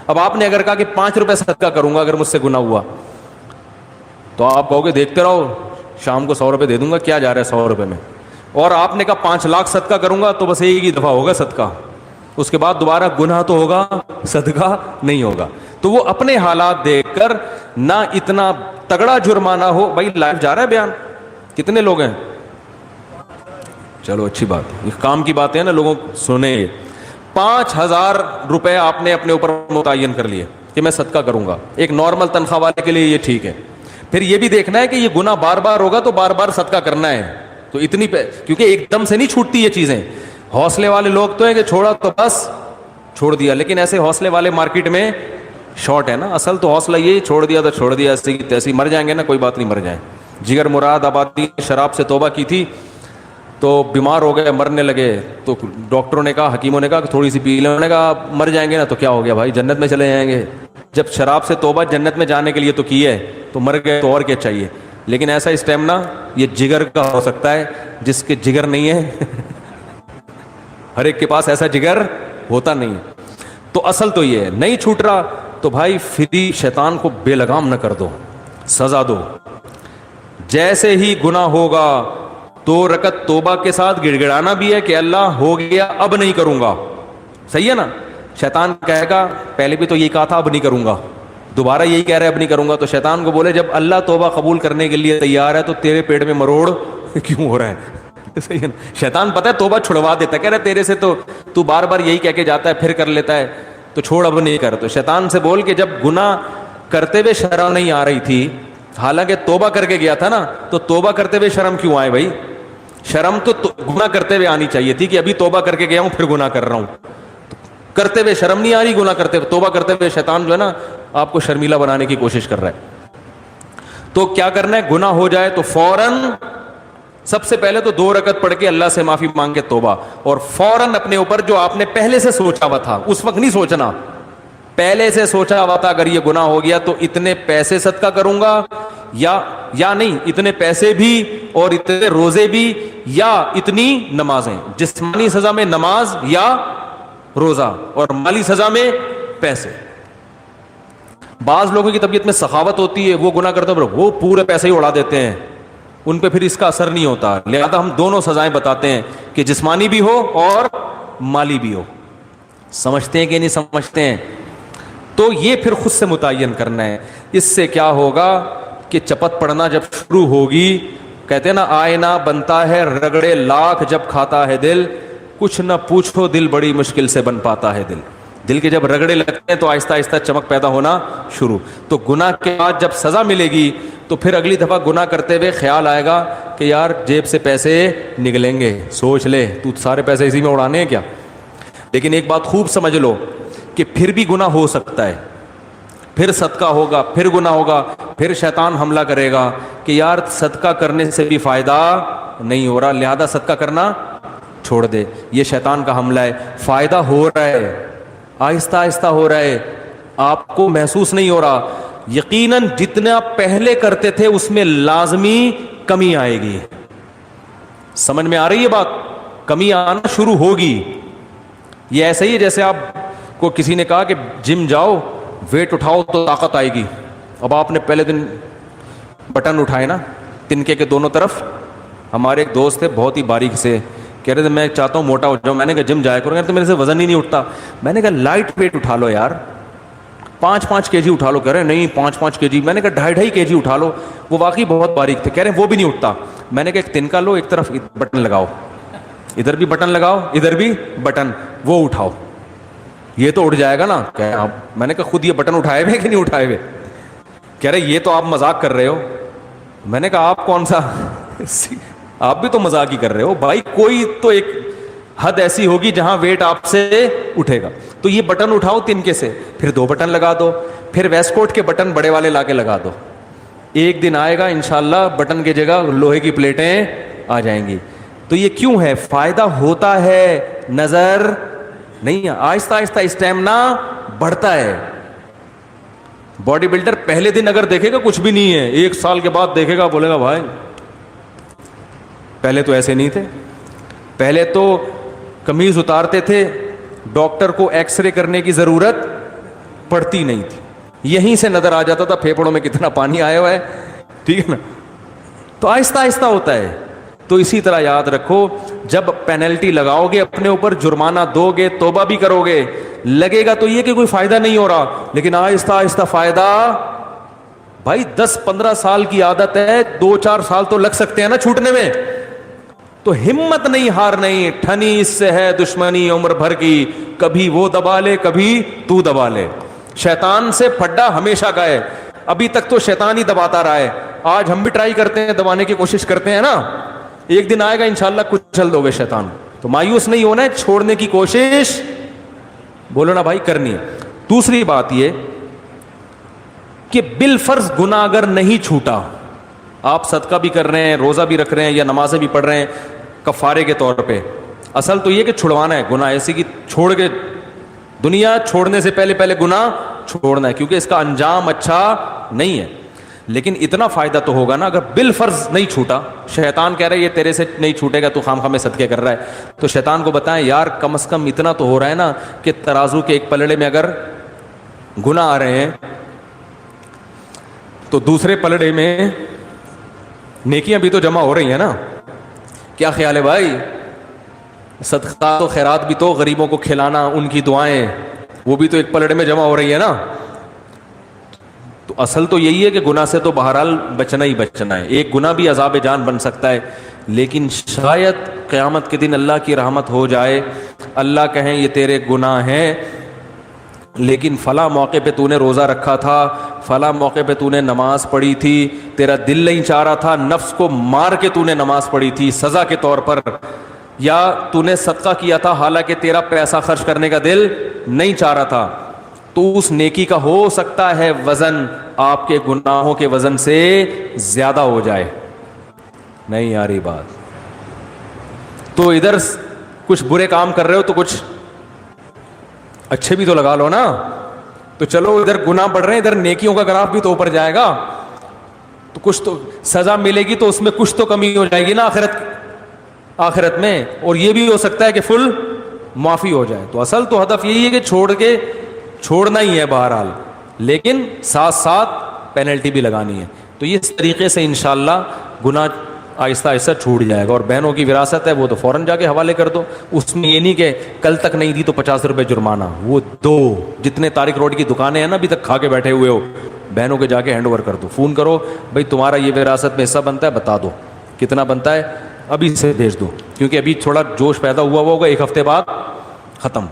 اب آپ نے اگر کہا کہ 5 روپے صدقہ کروں گا اگر مجھ سے گناہ ہوا, تو آپ کہو گے دیکھتے رہو, شام کو 100 روپے دے دوں گا, کیا جا رہا ہے 100 روپے میں. اور آپ نے کہا 5 لاکھ صدقہ کروں گا, تو بس ایک ہی دفعہ ہوگا صدقہ, اس کے بعد دوبارہ گناہ تو ہوگا, صدقہ نہیں ہوگا. تو وہ اپنے حالات دیکھ کر, نہ اتنا تگڑا جرمانہ ہو. بھائی لائف جا رہا ہے بیان, کتنے لوگ ہیں, چلو اچھی بات, یہ کام کی بات ہے نا, لوگوں سنیں. 5,000 روپے آپ نے اپنے اوپر متعین کر لیے کہ میں صدقہ کروں گا. ایک نارمل تنخواہ والے کے لیے یہ ٹھیک ہے. پھر یہ بھی دیکھنا ہے کہ یہ گناہ بار بار ہوگا تو بار بار صدقہ کرنا ہے. تو اتنی کیونکہ ایک دم سے نہیں چھوٹتی یہ چیزیں. حوصلے والے لوگ تو ہیں کہ چھوڑا تو بس چھوڑ دیا, لیکن ایسے حوصلے والے مارکیٹ میں شارٹ ہے نا. اصل تو حوصلہ یہ چھوڑ دیا تو چھوڑ دیا, ایسے کی تیسے مر جائیں گے نا, کوئی بات نہیں, مر جائیں. جگر مراد آبادی شراب سے توبہ کی تھی تو بیمار ہو گئے, مرنے لگے, تو ڈاکٹروں نے کہا, حکیموں نے کہا کہ تھوڑی سی پی لیں. انہوں نے کہا مر جائیں گے نا تو کیا ہو گیا بھائی, جنت میں چلے جائیں گے. جب شراب سے توبہ جنت میں جانے کے لیے تو کی ہے, تو مر گئے تو اور کیا چاہیے. لیکن ایسا اسٹیمنا یہ جگر کا ہو سکتا ہے, جس کے جگر نہیں ہے ہر ایک کے پاس ایسا جگر ہوتا نہیں. تو اصل تو یہ ہے, نہیں چھوٹ رہا تو بھائی فری شیطان کو بے لگام نہ کر دو, سزا دو. جیسے ہی گناہ ہوگا 2 رکعت توبہ کے ساتھ گڑ گڑانا بھی ہے کہ اللہ ہو گیا اب نہیں کروں گا, صحیح ہے نا. شیطان کہے گا پہلے بھی تو یہی کہا تھا اب نہیں کروں گا, دوبارہ یہی کہہ رہے اب نہیں کروں گا. تو شیطان کو بولے جب اللہ توبہ قبول کرنے کے لیے تیار ہے تو تیرے پیٹ میں مروڑ کیوں ہو رہا ہے, صحیح ہے نا. شیطان پتہ ہے توبہ چھڑوا دیتا ہے, کہہ رہا ہے تیرے سے تو بار بار یہی کہہ کے جاتا ہے پھر کر لیتا ہے, تو چھوڑ اب نہیں کر. تو شیطان سے بول کہ جب گناہ کرتے ہوئے شرم نہیں آ رہی تھی, حالانکہ توبہ کر کے گیا تھا نا, تو توبہ کرتے ہوئے شرم کیوں آئے بھائی. شرم تو گناہ کرتے ہوئے آنی چاہیے تھی کہ ابھی توبہ کر کے گیا ہوں پھر گناہ کر رہا ہوں. کرتے ہوئے شرم نہیں آ رہی, گناہ کرتے ہوئے, توبہ کرتے ہوئے شیطان جو ہے نا آپ کو شرمیلا بنانے کی کوشش کر رہا ہے. تو کیا کرنا ہے, گناہ ہو جائے تو فوراً سب سے پہلے تو 2 رکعت پڑھ کے اللہ سے معافی مانگ کے توبہ, اور فوراً اپنے اوپر جو آپ نے پہلے سے سوچا ہوا تھا, اس وقت نہیں سوچنا, پہلے سے سوچا ہوا تھا اگر یہ گناہ ہو گیا تو اتنے پیسے صدقہ کروں گا, یا نہیں اتنے پیسے بھی اور اتنے روزے بھی, یا اتنی نمازیں. جسمانی سزا میں نماز یا روزہ, اور مالی سزا میں پیسے. بعض لوگوں کی طبیعت میں سخاوت ہوتی ہے, وہ گناہ کرتے ہیں وہ پورے پیسے ہی اڑا دیتے ہیں, ان پہ پھر اس کا اثر نہیں ہوتا. لہذا ہم دونوں سزائیں بتاتے ہیں کہ جسمانی بھی ہو اور مالی بھی ہو. سمجھتے ہیں کہ نہیں سمجھتے ہیں؟ تو یہ پھر خود سے متعین کرنا ہے. اس سے کیا ہوگا کہ چپت پڑنا جب شروع ہوگی, کہتے ہیں نا آئینہ بنتا ہے رگڑے لاکھ جب کھاتا ہے دل, کچھ نہ پوچھو دل بڑی مشکل سے بن پاتا ہے دل. دل کے جب رگڑے لگتے ہیں تو آہستہ آہستہ چمک پیدا ہونا شروع. تو گناہ کے بعد جب سزا ملے گی تو پھر اگلی دفعہ گناہ کرتے ہوئے خیال آئے گا کہ یار جیب سے پیسے نکلیں گے, سوچ لے تو سارے پیسے اسی میں اڑانے ہیں کیا. لیکن ایک بات خوب سمجھ لو کہ پھر بھی گناہ ہو سکتا ہے, پھر صدقہ ہوگا, پھر گناہ ہوگا, پھر شیطان حملہ کرے گا کہ یار صدقہ کرنے سے بھی فائدہ نہیں ہو رہا, لہذا صدقہ کرنا چھوڑ دے. یہ شیطان کا حملہ ہے. فائدہ ہو رہا ہے, آہستہ آہستہ ہو رہا ہے, آپ کو محسوس نہیں ہو رہا. یقیناً جتنا پہلے کرتے تھے اس میں لازمی کمی آئے گی. سمجھ میں آ رہی ہے بات؟ کمی آنا شروع ہوگی. یہ ایسا ہی ہے جیسے آپ کو کسی نے کہا کہ جم جاؤ, ویٹ اٹھاؤ تو طاقت آئے گی. اب آپ نے پہلے دن بٹن اٹھائے نا تنکے کے دونوں طرف. ہمارے ایک دوست تھے بہت ہی باریک سے, کہہ رہے تھے میں چاہتا ہوں موٹا ہو جاؤں. میں نے کہا جم جایا کرو. تو میرے سے وزن ہی نہیں اٹھتا. میں نے کہا لائٹ ویٹ اٹھا لو یار, 5 kg اٹھا لو. کہہ رہے نہیں 5 kg. میں نے کہا 2.5 kg اٹھا لو. وہ واقعی بہت باریک تھے. کہہ رہے وہ بھی نہیں اٹھتا. میں نے کہا ایک تنکا لو, ایک طرف بٹن لگاؤ, ادھر بھی بٹن لگاؤ, ادھر بھی بٹن, وہ اٹھاؤ, یہ تو اٹھ جائے گا نا. میں نے کہا خود یہ بٹن اٹھائے ہوئے کہ نہیں اٹھائے ہوئے؟ کہہ رہے یہ تو آپ مذاق کر رہے ہو. میں نے کہا آپ کون سا, آپ بھی تو مذاق ہی کر رہے ہو بھائی. کوئی تو ایک حد ایسی ہوگی جہاں ویٹ آپ سے اٹھے گا. تو یہ بٹن اٹھاؤ تنکے سے, پھر 2 بٹن لگا دو, پھر ویسٹ کوٹ کے بٹن بڑے والے لا کے لگا دو. ایک دن آئے گا انشاءاللہ بٹن کی جگہ لوہے کی پلیٹیں آ جائیں گی. تو یہ کیوں ہے؟ فائدہ ہوتا ہے, نظر نہیں. آہستہ آہستہ اسٹیمنا بڑھتا ہے. باڈی بلڈر پہلے دن اگر دیکھے گا کچھ بھی نہیں ہے, 1 سال کے بعد دیکھے گا بولے گا بھائی پہلے تو ایسے نہیں تھے. پہلے تو قمیض اتارتے تھے, ڈاکٹر کو ایکس رے کرنے کی ضرورت پڑتی نہیں تھی, یہیں سے نظر آ جاتا تھا پھیپھڑوں میں کتنا پانی آیا ہوا ہے. ٹھیک ہے نا. تو آہستہ آہستہ ہوتا ہے. تو اسی طرح یاد رکھو, جب پینلٹی لگاؤ گے اپنے اوپر, جرمانہ دو گے, توبہ بھی کرو گے, لگے گا تو یہ کہ کوئی فائدہ نہیں ہو رہا, لیکن آہستہ آہستہ فائدہ. بھائی 10-15 سال کی عادت ہے, 2-4 سال تو لگ سکتے ہیں نا چھوٹنے میں. تو ہمت نہیں ہارنی, ٹھنی اس سے ہے دشمنی عمر بھر کی, کبھی وہ دبا لے کبھی تو دبا لے. شیطان سے پھڈا ہمیشہ کا ہے, ابھی تک تو شیطان ہی دباتا رہا ہے. آج ہم بھی ٹرائی کرتے ہیں, دبانے کی کوشش کرتے ہیں نا, ایک دن آئے گا انشاءاللہ کچھ چل دو گے شیطان. تو مایوس نہیں ہونا ہے, چھوڑنے کی کوشش بولو نا بھائی کرنی ہے. دوسری بات یہ کہ بالفرض گناہ اگر نہیں چھوٹا, آپ صدقہ بھی کر رہے ہیں, روزہ بھی رکھ رہے ہیں, یا نمازیں بھی پڑھ رہے ہیں کفارے کے طور پہ, اصل تو یہ کہ چھڑوانا ہے گناہ. ایسی کہ چھوڑ کے دنیا چھوڑنے سے پہلے گناہ چھوڑنا ہے, کیونکہ اس کا انجام اچھا نہیں ہے. لیکن اتنا فائدہ تو ہوگا نا اگر بالفرض نہیں چھوٹا. شیطان کہہ رہا ہے یہ تیرے سے نہیں چھوٹے گا, تو خام خواہ میں صدقے کر رہا ہے. تو شیطان کو بتائیں یار کم از کم اتنا تو ہو رہا ہے نا کہ ترازو کے ایک پلڑے میں اگر گناہ آ رہے ہیں تو دوسرے پلڑے میں نیکیاں بھی تو جمع ہو رہی ہیں نا. کیا خیال ہے بھائی؟ صدقہ تو خیرات بھی تو, غریبوں کو کھلانا, ان کی دعائیں, وہ بھی تو ایک پلڑے میں جمع ہو رہی ہے نا. تو اصل تو یہی ہے کہ گناہ سے تو بہرحال بچنا ہی بچنا ہے. ایک گناہ بھی عذاب جان بن سکتا ہے, لیکن شاید قیامت کے دن اللہ کی رحمت ہو جائے, اللہ کہیں یہ تیرے گناہ ہیں, لیکن فلاں موقع پہ تو نے روزہ رکھا تھا, فلاں موقع پہ تو نے نماز پڑھی تھی, تیرا دل نہیں چاہ رہا تھا, نفس کو مار کے تو نے نماز پڑھی تھی سزا کے طور پر, یا تو نے صدقہ کیا تھا حالانکہ تیرا پیسہ خرچ کرنے کا دل نہیں چاہ رہا تھا, تو اس نیکی کا ہو سکتا ہے وزن آپ کے گناہوں کے وزن سے زیادہ ہو جائے. نہیں آ رہی بات؟ تو ادھر کچھ برے کام کر رہے ہو تو کچھ اچھے بھی تو لگا لو نا. تو چلو ادھر گناہ بڑھ رہے ہیں, ادھر نیکیوں کا گراف بھی تو اوپر جائے گا, تو کچھ تو سزا ملے گی, تو اس میں کچھ تو کمی ہو جائے گی نا آخرت میں. اور یہ بھی ہو سکتا ہے کہ فل معافی ہو جائے. تو اصل تو ہدف یہی ہے کہ چھوڑنا ہی ہے بہرحال, لیکن ساتھ ساتھ پینلٹی بھی لگانی ہے. تو اس طریقے سے انشاءاللہ گناہ آہستہ آہستہ چھوٹ جائے گا. اور بہنوں کی وراثت ہے وہ تو فوراً جا کے حوالے کر دو. اس میں یہ نہیں کہ کل تک نہیں دی تو 50 روپے جرمانہ. وہ دو جتنے طارق روڈ کی دکانیں ہیں نا ابھی تک کھا کے بیٹھے ہوئے ہو, بہنوں کے جا کے ہینڈ اوور کر دو. فون کرو بھائی تمہارا یہ وراثت میں حصہ بنتا ہے, بتا دو کتنا بنتا ہے, ابھی سے بھیج دو. کیونکہ ابھی تھوڑا جوش پیدا ہوا ہوگا, 1 ہفتے بعد ختم.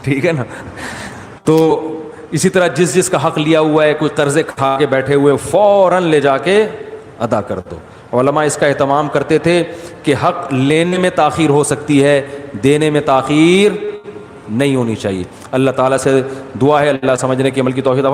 ٹھیک ہے نا. تو اسی طرح جس کا حق لیا ہوا ہے, کوئی قرضے کھا کے بیٹھے ہوئے, فوراً لے جا کے ادا کر دو. علماء اس کا اہتمام کرتے تھے کہ حق لینے میں تاخیر ہو سکتی ہے, دینے میں تاخیر نہیں ہونی چاہیے. اللہ تعالیٰ سے دعا ہے اللہ سمجھنے کی عمل کی توفیق